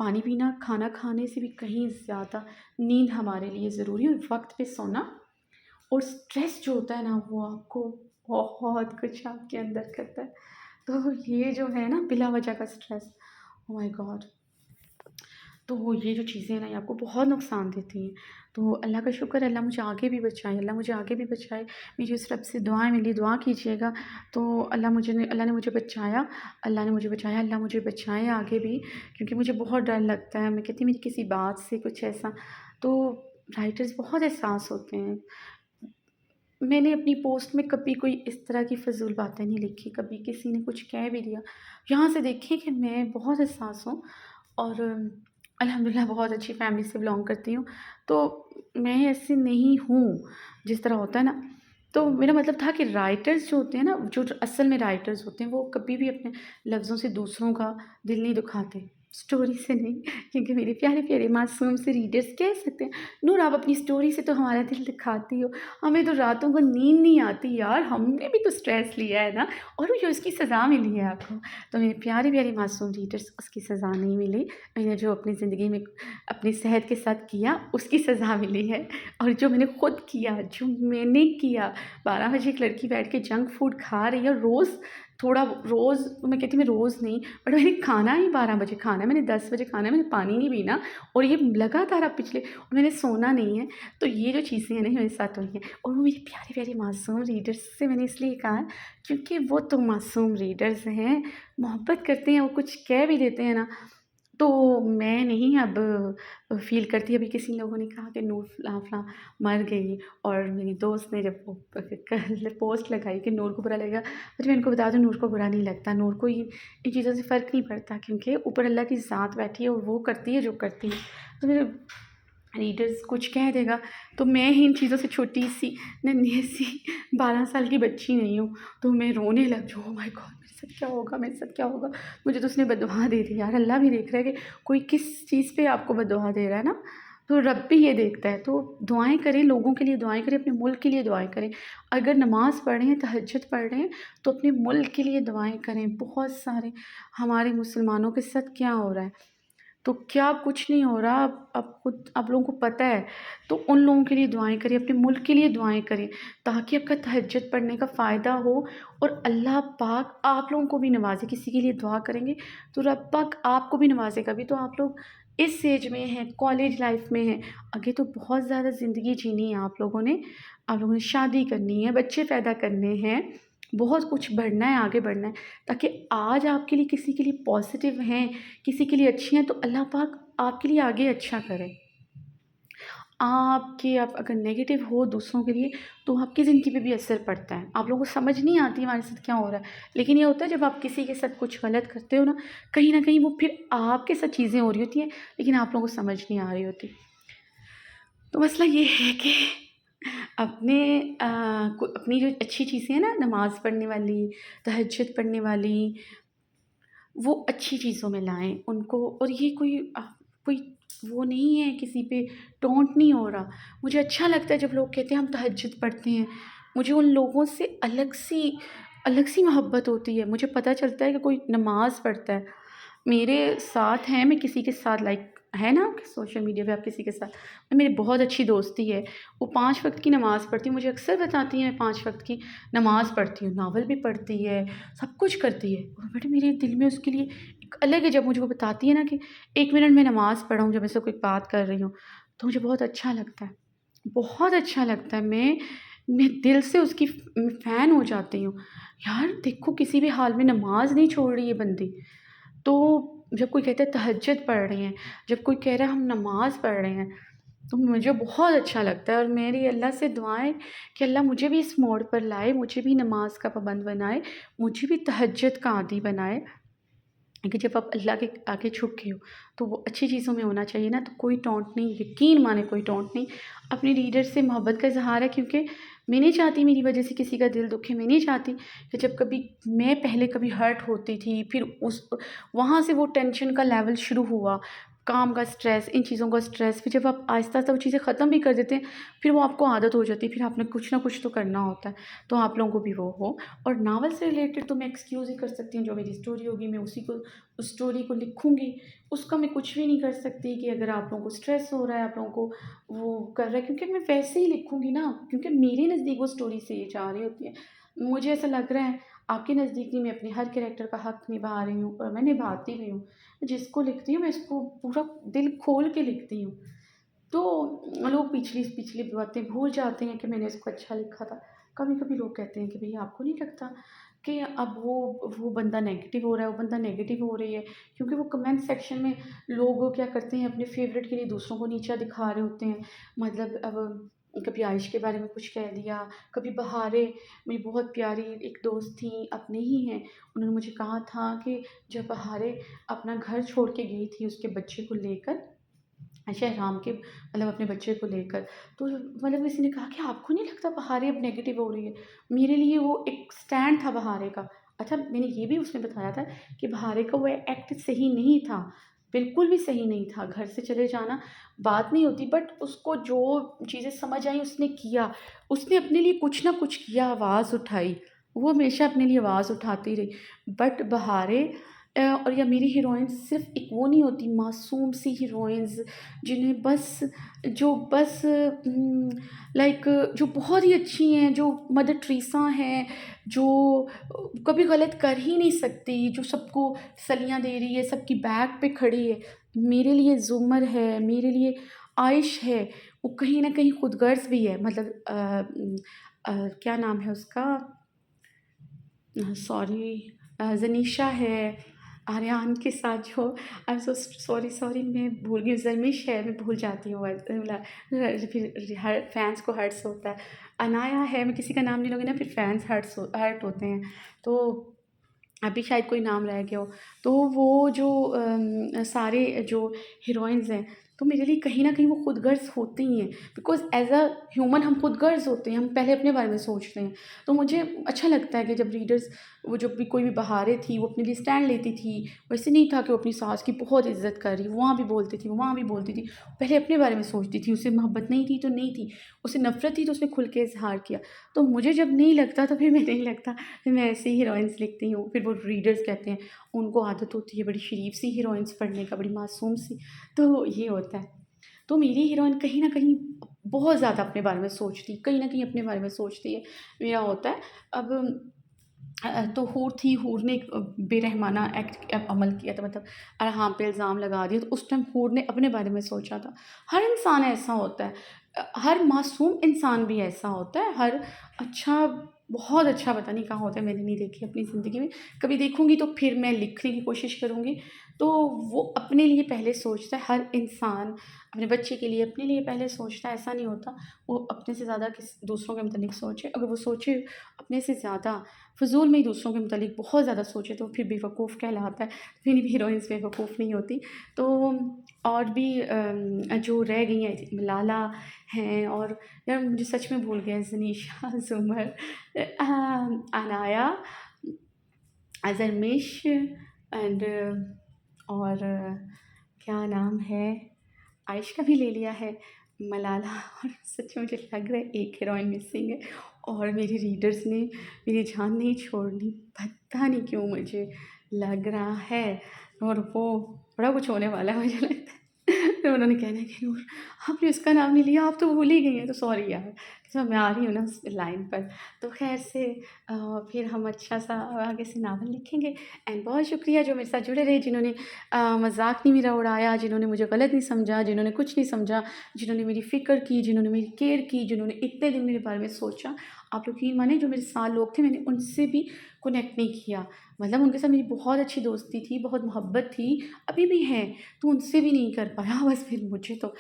पानी पीना, खाना खाने से भी कहीं ज़्यादा नींद हमारे लिए ज़रूरी है, और वक़्त पे सोना। और स्ट्रेस जो होता है ना, वो आपको बहुत कुछ आपके अंदर करता है। तो ये जो है ना बिला वजह का स्ट्रेस, ओह माय गॉड! तो ये जो चीज़ें हैं ना, ये आपको बहुत नुकसान देती हैं। तो अल्लाह का शुक्र है, अल्लाह मुझे आगे भी बचाए, अल्लाह मुझे आगे भी बचाए। मेरी उस रब से दुआएँ, मेरे लिए दुआ कीजिएगा। तो अल्लाह ने मुझे बचाया, अल्लाह ने मुझे बचाया, अल्लाह मुझे बचाए आगे भी, क्योंकि मुझे बहुत डर लगता है। मैं कहती हूँ मेरी किसी बात से कुछ ऐसा, तो राइटर्स बहुत एहसास होते हैं। मैंने अपनी पोस्ट में कभी कोई इस तरह की फ़िज़ूल बातें नहीं लिखी, कभी किसी ने कुछ कह भी दिया। यहाँ से देखें कि मैं बहुत हसास हूँ, और अल्हम्दुलिल्लाह बहुत अच्छी फ़ैमिली से बिलॉन्ग करती हूँ। तो मैं ऐसी नहीं हूँ, जिस तरह होता है ना, तो मेरा मतलब था कि राइटर्स जो होते हैं ना, जो जो असल में राइटर्स होते हैं, वो कभी भी अपने लफ्ज़ों से दूसरों का दिल नहीं दुखाते, स्टोरी से नहीं। क्योंकि मेरे प्यारे-प्यारे मासूम से रीडर्स कह सकते हैं, "नूर आप अपनी स्टोरी से तो हमारा दिल दुखाती हो, हमें तो रातों को नींद नहीं आती यार, हमने भी तो स्ट्रेस लिया है ना और ये उसकी सज़ा मिली है आपको।" तो मेरे प्यारे-प्यारे मासूम रीडर्स, उसकी सज़ा नहीं मिली। मैंने जो अपनी ज़िंदगी में अपनी सेहत के साथ किया, उसकी सज़ा मिली है। और जो मैंने खुद किया, जो मैंने किया, 12 बजे एक लड़की बैठ के जंक फूड खा रही है रोज़, थोड़ा रोज़, मैं कहती मैं रोज़ नहीं, बट मैंने खाना ही 12 बजे खाना है, मैंने 10 बजे खाना है, मैंने पानी नहीं पीना, और ये लगातार अब पिछले, और मैंने सोना नहीं है। तो ये जो चीज़ें हैं ना, मेरे साथ हुई हैं, और वो मेरे प्यारे-प्यारे मासूम रीडर्स से मैंने इसलिए कहा, क्योंकि वो तो मासूम रीडर्स हैं, मोहब्बत करते हैं, वो कुछ कह भी देते हैं ना, तो मैं नहीं अब फ़ील करती। अभी किसी लोगों ने कहा कि नूर फलाँ-फलाँ मर गई, और मेरी दोस्त ने जब वो कल पोस्ट लगाई कि नूर को बुरा लगेगा, मुझे, मैं इनको बता दूँ, नूर को बुरा नहीं लगता। नूर को ये इन चीज़ों से फ़र्क नहीं पड़ता, क्योंकि ऊपर अल्लाह की ज़ात बैठी है और वो करती है जो करती है। तो मेरे रीडर्स कुछ कह देगा, तो मैं ही इन चीज़ों से छोटी-सी नन्ही-सी 12 साल की बच्ची नहीं हूँ, तो मैं रोने लग जाऊँ, ओह माय गॉड! मेरे साथ क्या होगा, मेरे साथ क्या होगा? मुझे तो उसने बददुआ दे दी यार, अल्लाह भी देख रहा है कि कोई किस चीज़ पे आपको बददुआ दे रहा है ना, तो रब भी ये देखता है। तो दुआएँ करें, लोगों के लिए दुआएँ करें, अपने मुल्क के लिए दुआएँ करें। अगर नमाज़ पढ़ रहे हैं, तहज्जुद पढ़ रहे हैं, तो अपने मुल्क के लिए दुआएँ करें। बहुत सारे हमारे मुसलमानों के साथ क्या हो रहा है, तो क्या कुछ नहीं हो रहा, अब खुद आप लोगों को पता है, तो उन लोगों के लिए दुआएँ करें, अपने मुल्क के लिए दुआएँ करें, ताकि आपका तहज्जुद पढ़ने का फ़ायदा हो, और अल्लाह पाक आप लोगों को भी नवाज़े। किसी के लिए दुआ करेंगे, तो रब पाक आपको भी नवाज़ेगा। अभी तो आप लोग इस एज में हैं, कॉलेज लाइफ़ में हैं, आगे तो बहुत ज़्यादा ज़िंदगी जीनी है आप लोगों ने। आप लोगों ने शादी करनी है, बच्चे पैदा करने हैं, बहुत कुछ बढ़ना है, आगे बढ़ना है, ताकि आज आपके लिए, किसी के लिए पॉज़िटिव हैं, किसी के लिए अच्छी हैं, तो अल्लाह पाक आपके लिए आगे अच्छा करे। आप अगर नेगेटिव हो दूसरों के लिए, तो आपकी ज़िंदगी पे भी असर पड़ता है। आप लोगों को समझ नहीं आती हमारे साथ क्या हो रहा है। लेकिन ये होता है, जब आप किसी के साथ कुछ गलत करते हो ना, कहीं न कहीं वो फिर आपके साथ चीज़ें हो रही होती हैं, लेकिन आप लोगों को समझ नहीं आ रही होती। तो मसला ये है कि अपने अपनी जो अच्छी चीज़ें हैं ना, नमाज़ पढ़ने वाली, तहज्जुद पढ़ने वाली, वो अच्छी चीज़ों में लाएँ उनको। और ये कोई वो नहीं है, किसी पे टोंट नहीं हो रहा। मुझे अच्छा लगता है जब लोग कहते हैं हम तहज्जुद पढ़ते हैं। मुझे उन लोगों से अलग-सी मोहब्बत होती है। मुझे पता चलता है कि कोई नमाज़ पढ़ता है। मेरे साथ हैं, मैं किसी के साथ, लाइक है ना सोशल मीडिया पे आप किसी के साथ, मेरी बहुत अच्छी दोस्ती है, वो 5 वक़्त की नमाज़ पढ़ती है, मुझे अक्सर बताती है मैं 5 वक़्त की नमाज़ पढ़ती हूँ, नावल भी पढ़ती है, सब कुछ करती है, और बट मेरे दिल में उसके लिए एक अलग है। जब मुझे वो बताती है ना कि 1 मिनट मैं नमाज़ पढ़ा हूँ, जब मैं उससे कोई बात कर रही हूँ, तो मुझे बहुत अच्छा लगता है, बहुत अच्छा लगता है। मैं दिल से उसकी फ़ैन हो जाती हूँ। यार देखो, किसी भी हाल में नमाज़ नहीं छोड़ रही है बंदी। तो जब कोई कहता है तहज्जुद पढ़ रही हैं, जब कोई कह रहा है हम नमाज़ पढ़ रहे हैं, तो मुझे बहुत अच्छा लगता है, और मेरी अल्लाह से दुआएँ कि अल्लाह मुझे भी इस मोड़ पर लाए, मुझे भी नमाज़ का पाबंद बनाए, मुझे भी तहज्जुद का आदी बनाए। कि जब आप अल्लाह के आगे झुक गए हो, तो वो अच्छी चीज़ों में होना चाहिए ना, तो कोई टोंट नहीं, यकीन माने कोई टोंट नहीं। अपने रीडर से मोहब्बत का इज़हार है, क्योंकि मैं नहीं चाहती मेरी वजह से किसी का दिल दुखे। मैं नहीं चाहती कि जब कभी मैं पहले कभी हर्ट होती थी, फिर उस वहाँ से वो टेंशन का लेवल शुरू हुआ, काम का स्ट्रेस, इन चीज़ों का स्ट्रेस, फिर जब आप आहिस्ता-आहिस्ता वो चीज़ें ख़त्म भी कर देते हैं, फिर वो आपको आदत हो जाती है, फिर आपने कुछ ना कुछ तो करना होता है। तो आप लोगों को भी वो हो। और नावल से रिलेटेड तो मैं एक्सक्यूज़ ही कर सकती हूँ, जो मेरी स्टोरी होगी मैं उसी को, उस स्टोरी को लिखूँगी। उसका मैं कुछ भी नहीं कर सकती कि अगर आप लोगों को स्ट्रेस हो रहा है, आप लोगों को वो कर रहा है, क्योंकि मैं वैसे ही लिखूँगी ना, क्योंकि मेरे नज़दीक वो स्टोरी सही जा रही होती है। मुझे ऐसा लग रहा है आपके नज़दीक भी मैं अपने हर कैरेक्टर का हक़ निभा रही हूँ, और मैं निभाती भी हूँ। जिसको लिखती हूँ मैं इसको पूरा दिल खोल के लिखती हूँ। तो लोग पिछली पिछली बातें भूल जाते हैं कि मैंने इसको अच्छा लिखा था। कभी-कभी लोग कहते हैं कि भैया आपको नहीं लगता कि अब वो बंदा नेगेटिव हो रहा है, वो बंदा नेगेटिव हो रही है, क्योंकि वो कमेंट सेक्शन में लोग क्या करते हैं, अपने फ़ेवरेट के लिए दूसरों को नीचा दिखा रहे होते हैं। मतलब अब कभी आयुष के बारे में कुछ कह दिया, कभी बहारें, मेरी बहुत प्यारी एक दोस्त थी, अपने ही हैं, उन्होंने मुझे कहा था कि जब बहारें अपना घर छोड़ के गई थी उसके बच्चे को लेकर, शहराम के मतलब अपने बच्चे को लेकर, तो मतलब किसी ने कहा कि आपको नहीं लगता बहारें अब नेगेटिव हो रही है? मेरे लिए वो एक स्टैंड था बहारें का। अच्छा, मैंने ये भी उसमें बताया था कि बहारें का वो एक्ट सही नहीं था, बिल्कुल भी सही नहीं था। घर से चले जाना बात नहीं होती, बट उसको जो चीज़ें समझ आई उसने किया। उसने अपने लिए कुछ ना कुछ किया, आवाज़ उठाई। वो हमेशा अपने लिए आवाज़ उठाती रही। बट बहारें और या मेरी हीरोइन्स सिर्फ़ एक वो नहीं होती मासूम सी हीरोइन्स जिन्हें बस लाइक जो बहुत ही अच्छी हैं, जो मदर टेरेसा हैं, जो कभी गलत कर ही नहीं सकती, जो सबको सलियाँ दे रही है, सबकी बैक पे खड़ी है। मेरे लिए ज़ुमर है, मेरे लिए आइश है, वो कहीं न कहीं खुदगर्ज़ भी है। मतलब क्या नाम है उसका? सॉरी, ज़नीशा है, आर्यान के साथ जो आई एम सो सॉरी मैं भूल गई, ज़र्मिश है, मैं भूल जाती हूँ फिर हर फैन्स को हर्ट्स होता है। अनाया है, मैं किसी का नाम नहीं लूँगी ना फिर फैन्स हर्ट होते हैं। तो अभी शायद कोई नाम रह गया हो। तो वो जो सारे जो हीरोइन्स हैं, तो मेरे लिए कहीं न कहीं वो खुदगर्ज़ होती ही हैं। बिकॉज़ ऐज़ अ ह्यूमन हम खुदगर्ज़ होते हैं, हम पहले अपने बारे में सोचते हैं। तो मुझे अच्छा लगता है कि जब रीडर्स वो जब भी कोई भी बहारें थी, वो अपने लिए स्टैंड लेती थी। वैसे नहीं था कि वो अपनी सास की बहुत इज़्ज़त कर रही, वहाँ भी बोलती थी, वहाँ भी बोलती थी। पहले अपने बारे में सोचती थी, उसे मोहब्बत नहीं थी तो नहीं थी, उसे नफ़रत थी तो उसने खुल के इज़हार किया। तो मुझे जब नहीं लगता तो फिर मैं नहीं लगता, फिर मैं ऐसी ही हीरोइन्स लिखती हूँ। फिर वो रीडर्स कहते हैं उनको आदत होती है बड़ी शरीफ सी हीरोइन्स पढ़ने का, बड़ी मासूम सी, तो ये होता है। तो मेरी हीरोइन कहीं न कहीं बहुत ज़्यादा अपने बारे में सोचती, कहीं न कहीं अपने बारे में सोचती है। मेरा होता है अब तो हूर थी, हूर ने एक बेरहमाना अमल किया था, मतलब अरहाम पे इल्ज़ाम लगा दिया, तो उस टाइम हूर ने अपने बारे में सोचा था। हर इंसान ऐसा होता है, हर मासूम इंसान भी ऐसा होता है, हर अच्छा बहुत अच्छा पता नहीं कहाँ होता है, मैंने नहीं देखी अपनी ज़िंदगी में। कभी देखूँगी तो फिर मैं लिखने की कोशिश करूँगी। तो वो अपने लिए पहले सोचता है, हर इंसान अपने बच्चे के लिए, अपने लिए पहले सोचता है, ऐसा नहीं होता वो अपने से ज़्यादा दूसरों के मुतालिक सोचे। अगर वो सोचे अपने से ज़्यादा फ़िज़ूल में ही दूसरों के मुतालिक बहुत ज़्यादा सोचे तो फिर बेवकूफ़ कहलाता है, फिर भी हीरोइन्स बेवकूफ़ नहीं होती। तो और भी जो रह गई हैं लाला हैं, और यार मुझे सच में भूल गया, ज़नीशा, ज़ुमर, अनाया, ज़रमिश एंड और क्या नाम है, आयशा का भी ले लिया है, मलाला, और सच में मुझे लग रहा है एक हीरोइन मिसिंग है, और मेरे रीडर्स ने मेरी जान नहीं छोड़नी, पता नहीं क्यों मुझे लग रहा है, और वो बड़ा कुछ होने वाला है मुझे लगता है। फिर उन्होंने कहना है कि नूर आपने उसका नाम नहीं लिया, आप तो भूल ही गई हैं, तो सॉरी यार, तो मैं आ रही हूँ ना उस लाइन पर। तो खैर से फिर हम अच्छा सा आगे से नावल लिखेंगे। एंड बहुत शुक्रिया जो मेरे साथ जुड़े रहे, जिन्होंने मज़ाक नहीं मेरा उड़ाया, जिन्होंने मुझे गलत नहीं समझा, जिन्होंने कुछ नहीं समझा, जिन्होंने मेरी फ़िक्र की, जिन्होंने मेरी केयर की, जिन्होंने इतने दिन मेरे बारे में सोचा। आप यकीन मानिए जो मेरे साथ लोग थे मैंने उनसे भी कनेक्ट नहीं किया। मतलब उनके साथ मेरी बहुत अच्छी दोस्ती थी, बहुत मोहब्बत थी, अभी भी है, तो उनसे भी नहीं कर पाया। बस फिर मुझे तो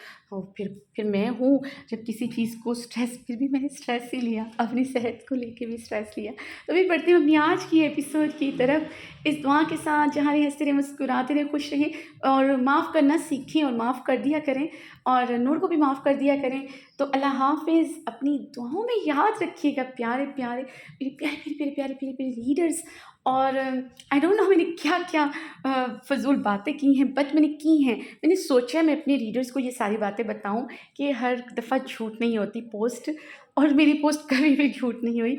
फिर मैं हूँ, जब किसी चीज़ को स्ट्रेस, फिर भी मैंने स्ट्रेस ही लिया, अपनी सेहत को लेके भी स्ट्रेस लिया। तो मैं बढ़ती हूँ अपनी आज की एपिसोड की तरफ, इस दुआ के साथ जहाँ रहे हँसते रहे, मुस्कुराते रहे, खुश रहें, और माफ़ करना सीखें और माफ़ कर दिया करें, और नूर को भी माफ़ कर दिया करें। तो अल्लाह हाफ़िज़, अपनी दुआओं में याद रखिएगा प्यारे प्यारे मेरे प्यारे प्यारे प्यारे प्यारे प्यारे प्यारे रीडर्स। और आई डोंट नो मैंने क्या क्या फ़िज़ूल बातें की हैं, बट मैंने की हैं। मैंने सोचा मैं अपने रीडर्स को ये सारी बातें बताऊँ कि हर दफ़ा झूठ नहीं होती पोस्ट, और मेरी पोस्ट कभी भी झूठ नहीं हुई।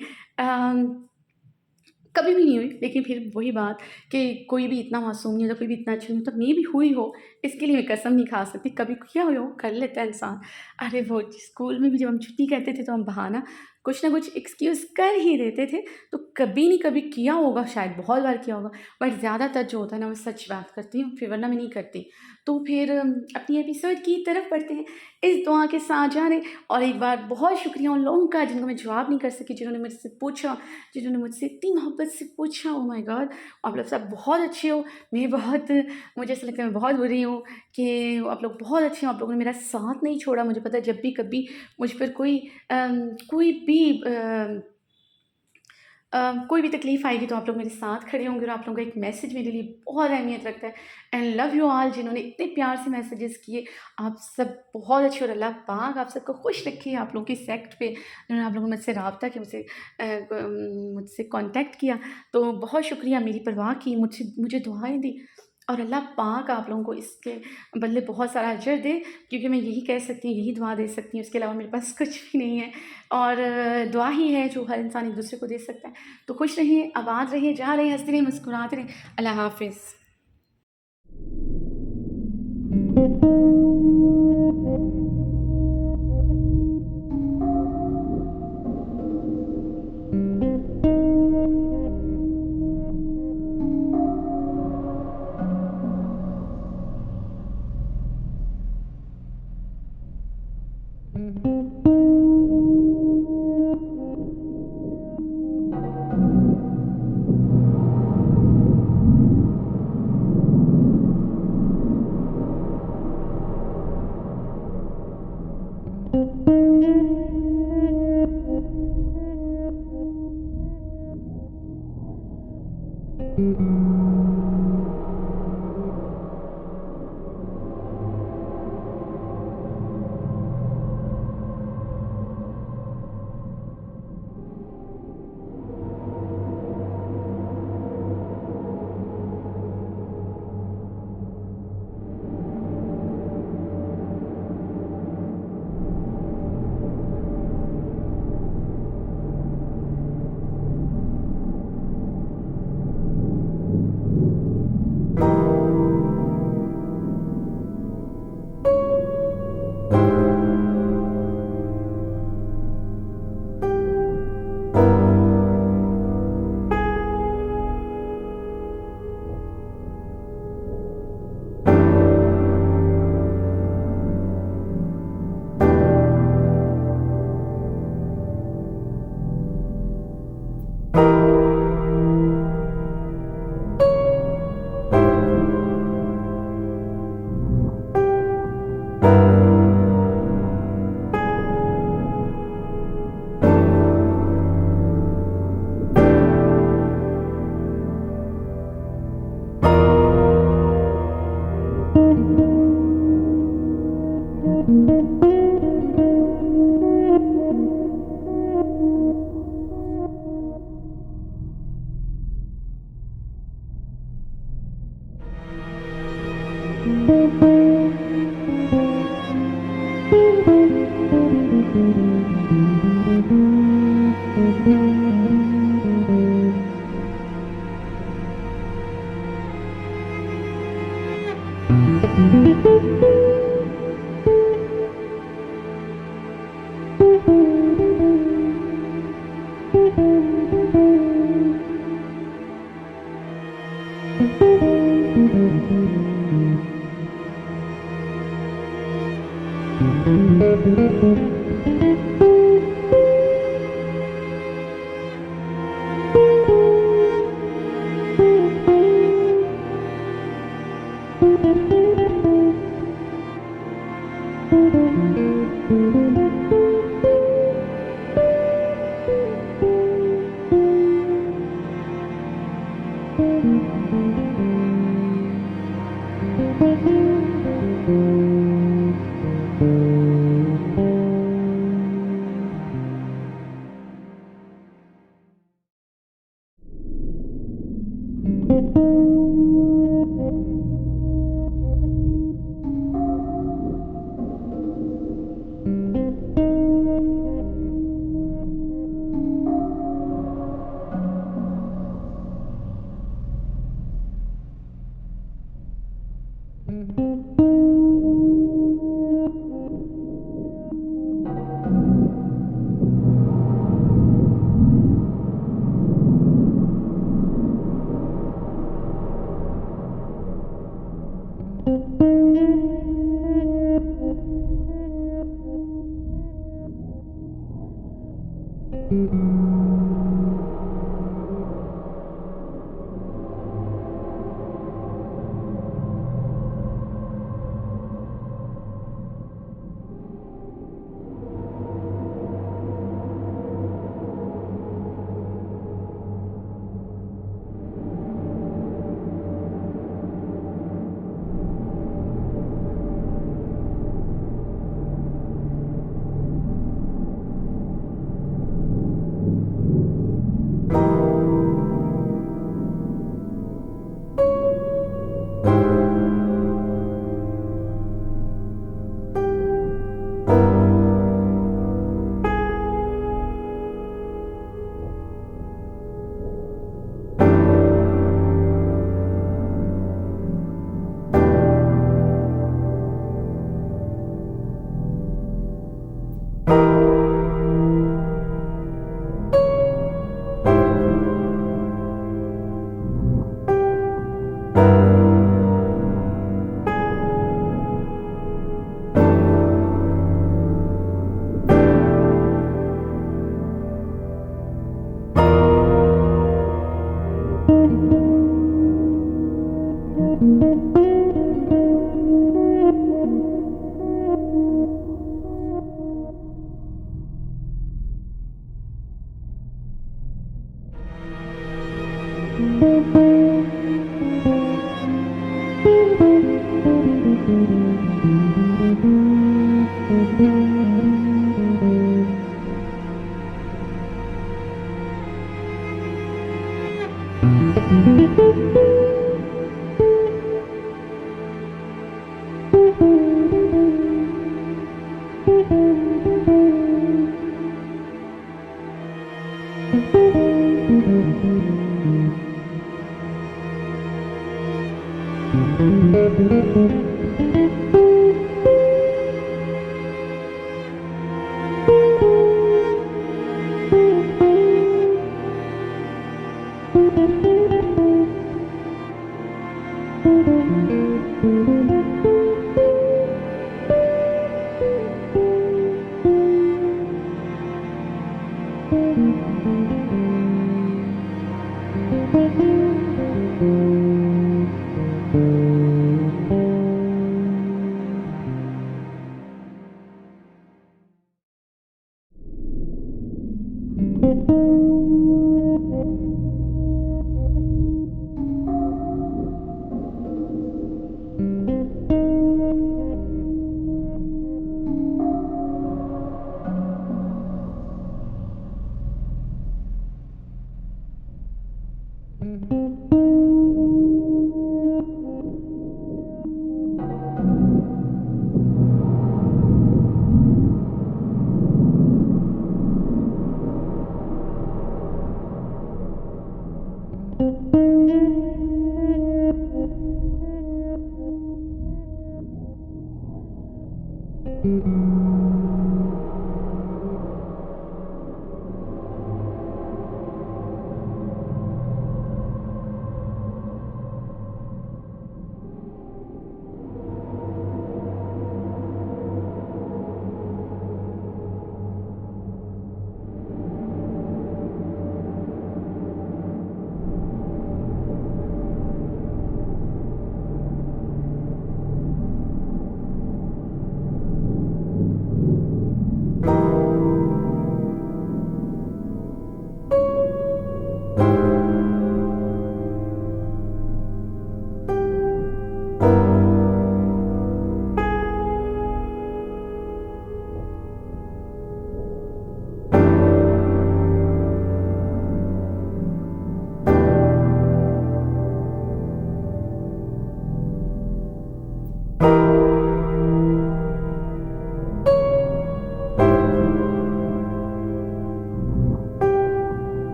कभी भी नहीं हुई, लेकिन फिर वही बात कि कोई भी इतना मासूम नहीं होता, कोई भी इतना अच्छा नहीं होता, मे बी हुई हो, इसके लिए मैं कसम नहीं खा सकती, कभी किया हो कर लेता है इंसान। अरे वो स्कूल में भी जब हम छुट्टी कहते थे तो हम बहाना कुछ ना कुछ एक्सक्यूज़ कर ही देते थे। तो कभी नहीं कभी किया होगा, शायद बहुत बार किया होगा, बट ज़्यादातर जो होता है ना, मैं सच बात करती हूँ, फिर वरना मैं नहीं करती। तो फिर अपनी एपिसोड की तरफ बढ़ते हैं इस दुआ के साथ जाने। और एक बार बहुत शुक्रिया उन लोगों का जिनको मैं जवाब नहीं कर सकी, जिन्होंने मुझसे पूछा, जिन्होंने मुझसे इतनी मोहब्बत से पूछा। Oh my God! आप लोग सब बहुत अच्छे हो, मैं बहुत मुझे ऐसा लगता है मैं बहुत बुरी हूँ कि आप लोग बहुत अच्छे हो, आप लोगों ने मेरा साथ नहीं छोड़ा। मुझे पता है जब भी कभी मुझ पर कोई भी कोई भी तकलीफ़ आएगी तो आप लोग मेरे साथ खड़े होंगे, और आप लोगों का एक मैसेज मेरे लिए बहुत अहमियत रखता है। एंड लव यू ऑल जिन्होंने इतने प्यार से मैसेजेस किए। आप सब बहुत अच्छे, और अल्लाह पाक आप सबको खुश रखे। आप लोगों की सेक्ट पे जिन्होंने आप लोगों ने मुझसे रब्ता किया, मुझसे कॉन्टैक्ट किया, तो बहुत शुक्रिया। मेरी परवाह की, मुझे दुआएँ दी, और अल्लाह पाक आप लोगों को इसके बदले बहुत सारा अजर दे, क्योंकि मैं यही कह सकती हूँ, यही दुआ दे सकती हूँ, इसके अलावा मेरे पास कुछ भी नहीं है। और दुआ ही है जो हर इंसान एक-दूसरे को दे सकता है। तो खुश रहिए, आबाद रहिए, जहाँ रहिए हँसते रहिए, मुस्कुराते रहें। अल्लाह हाफ़िज़।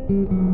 Thank you.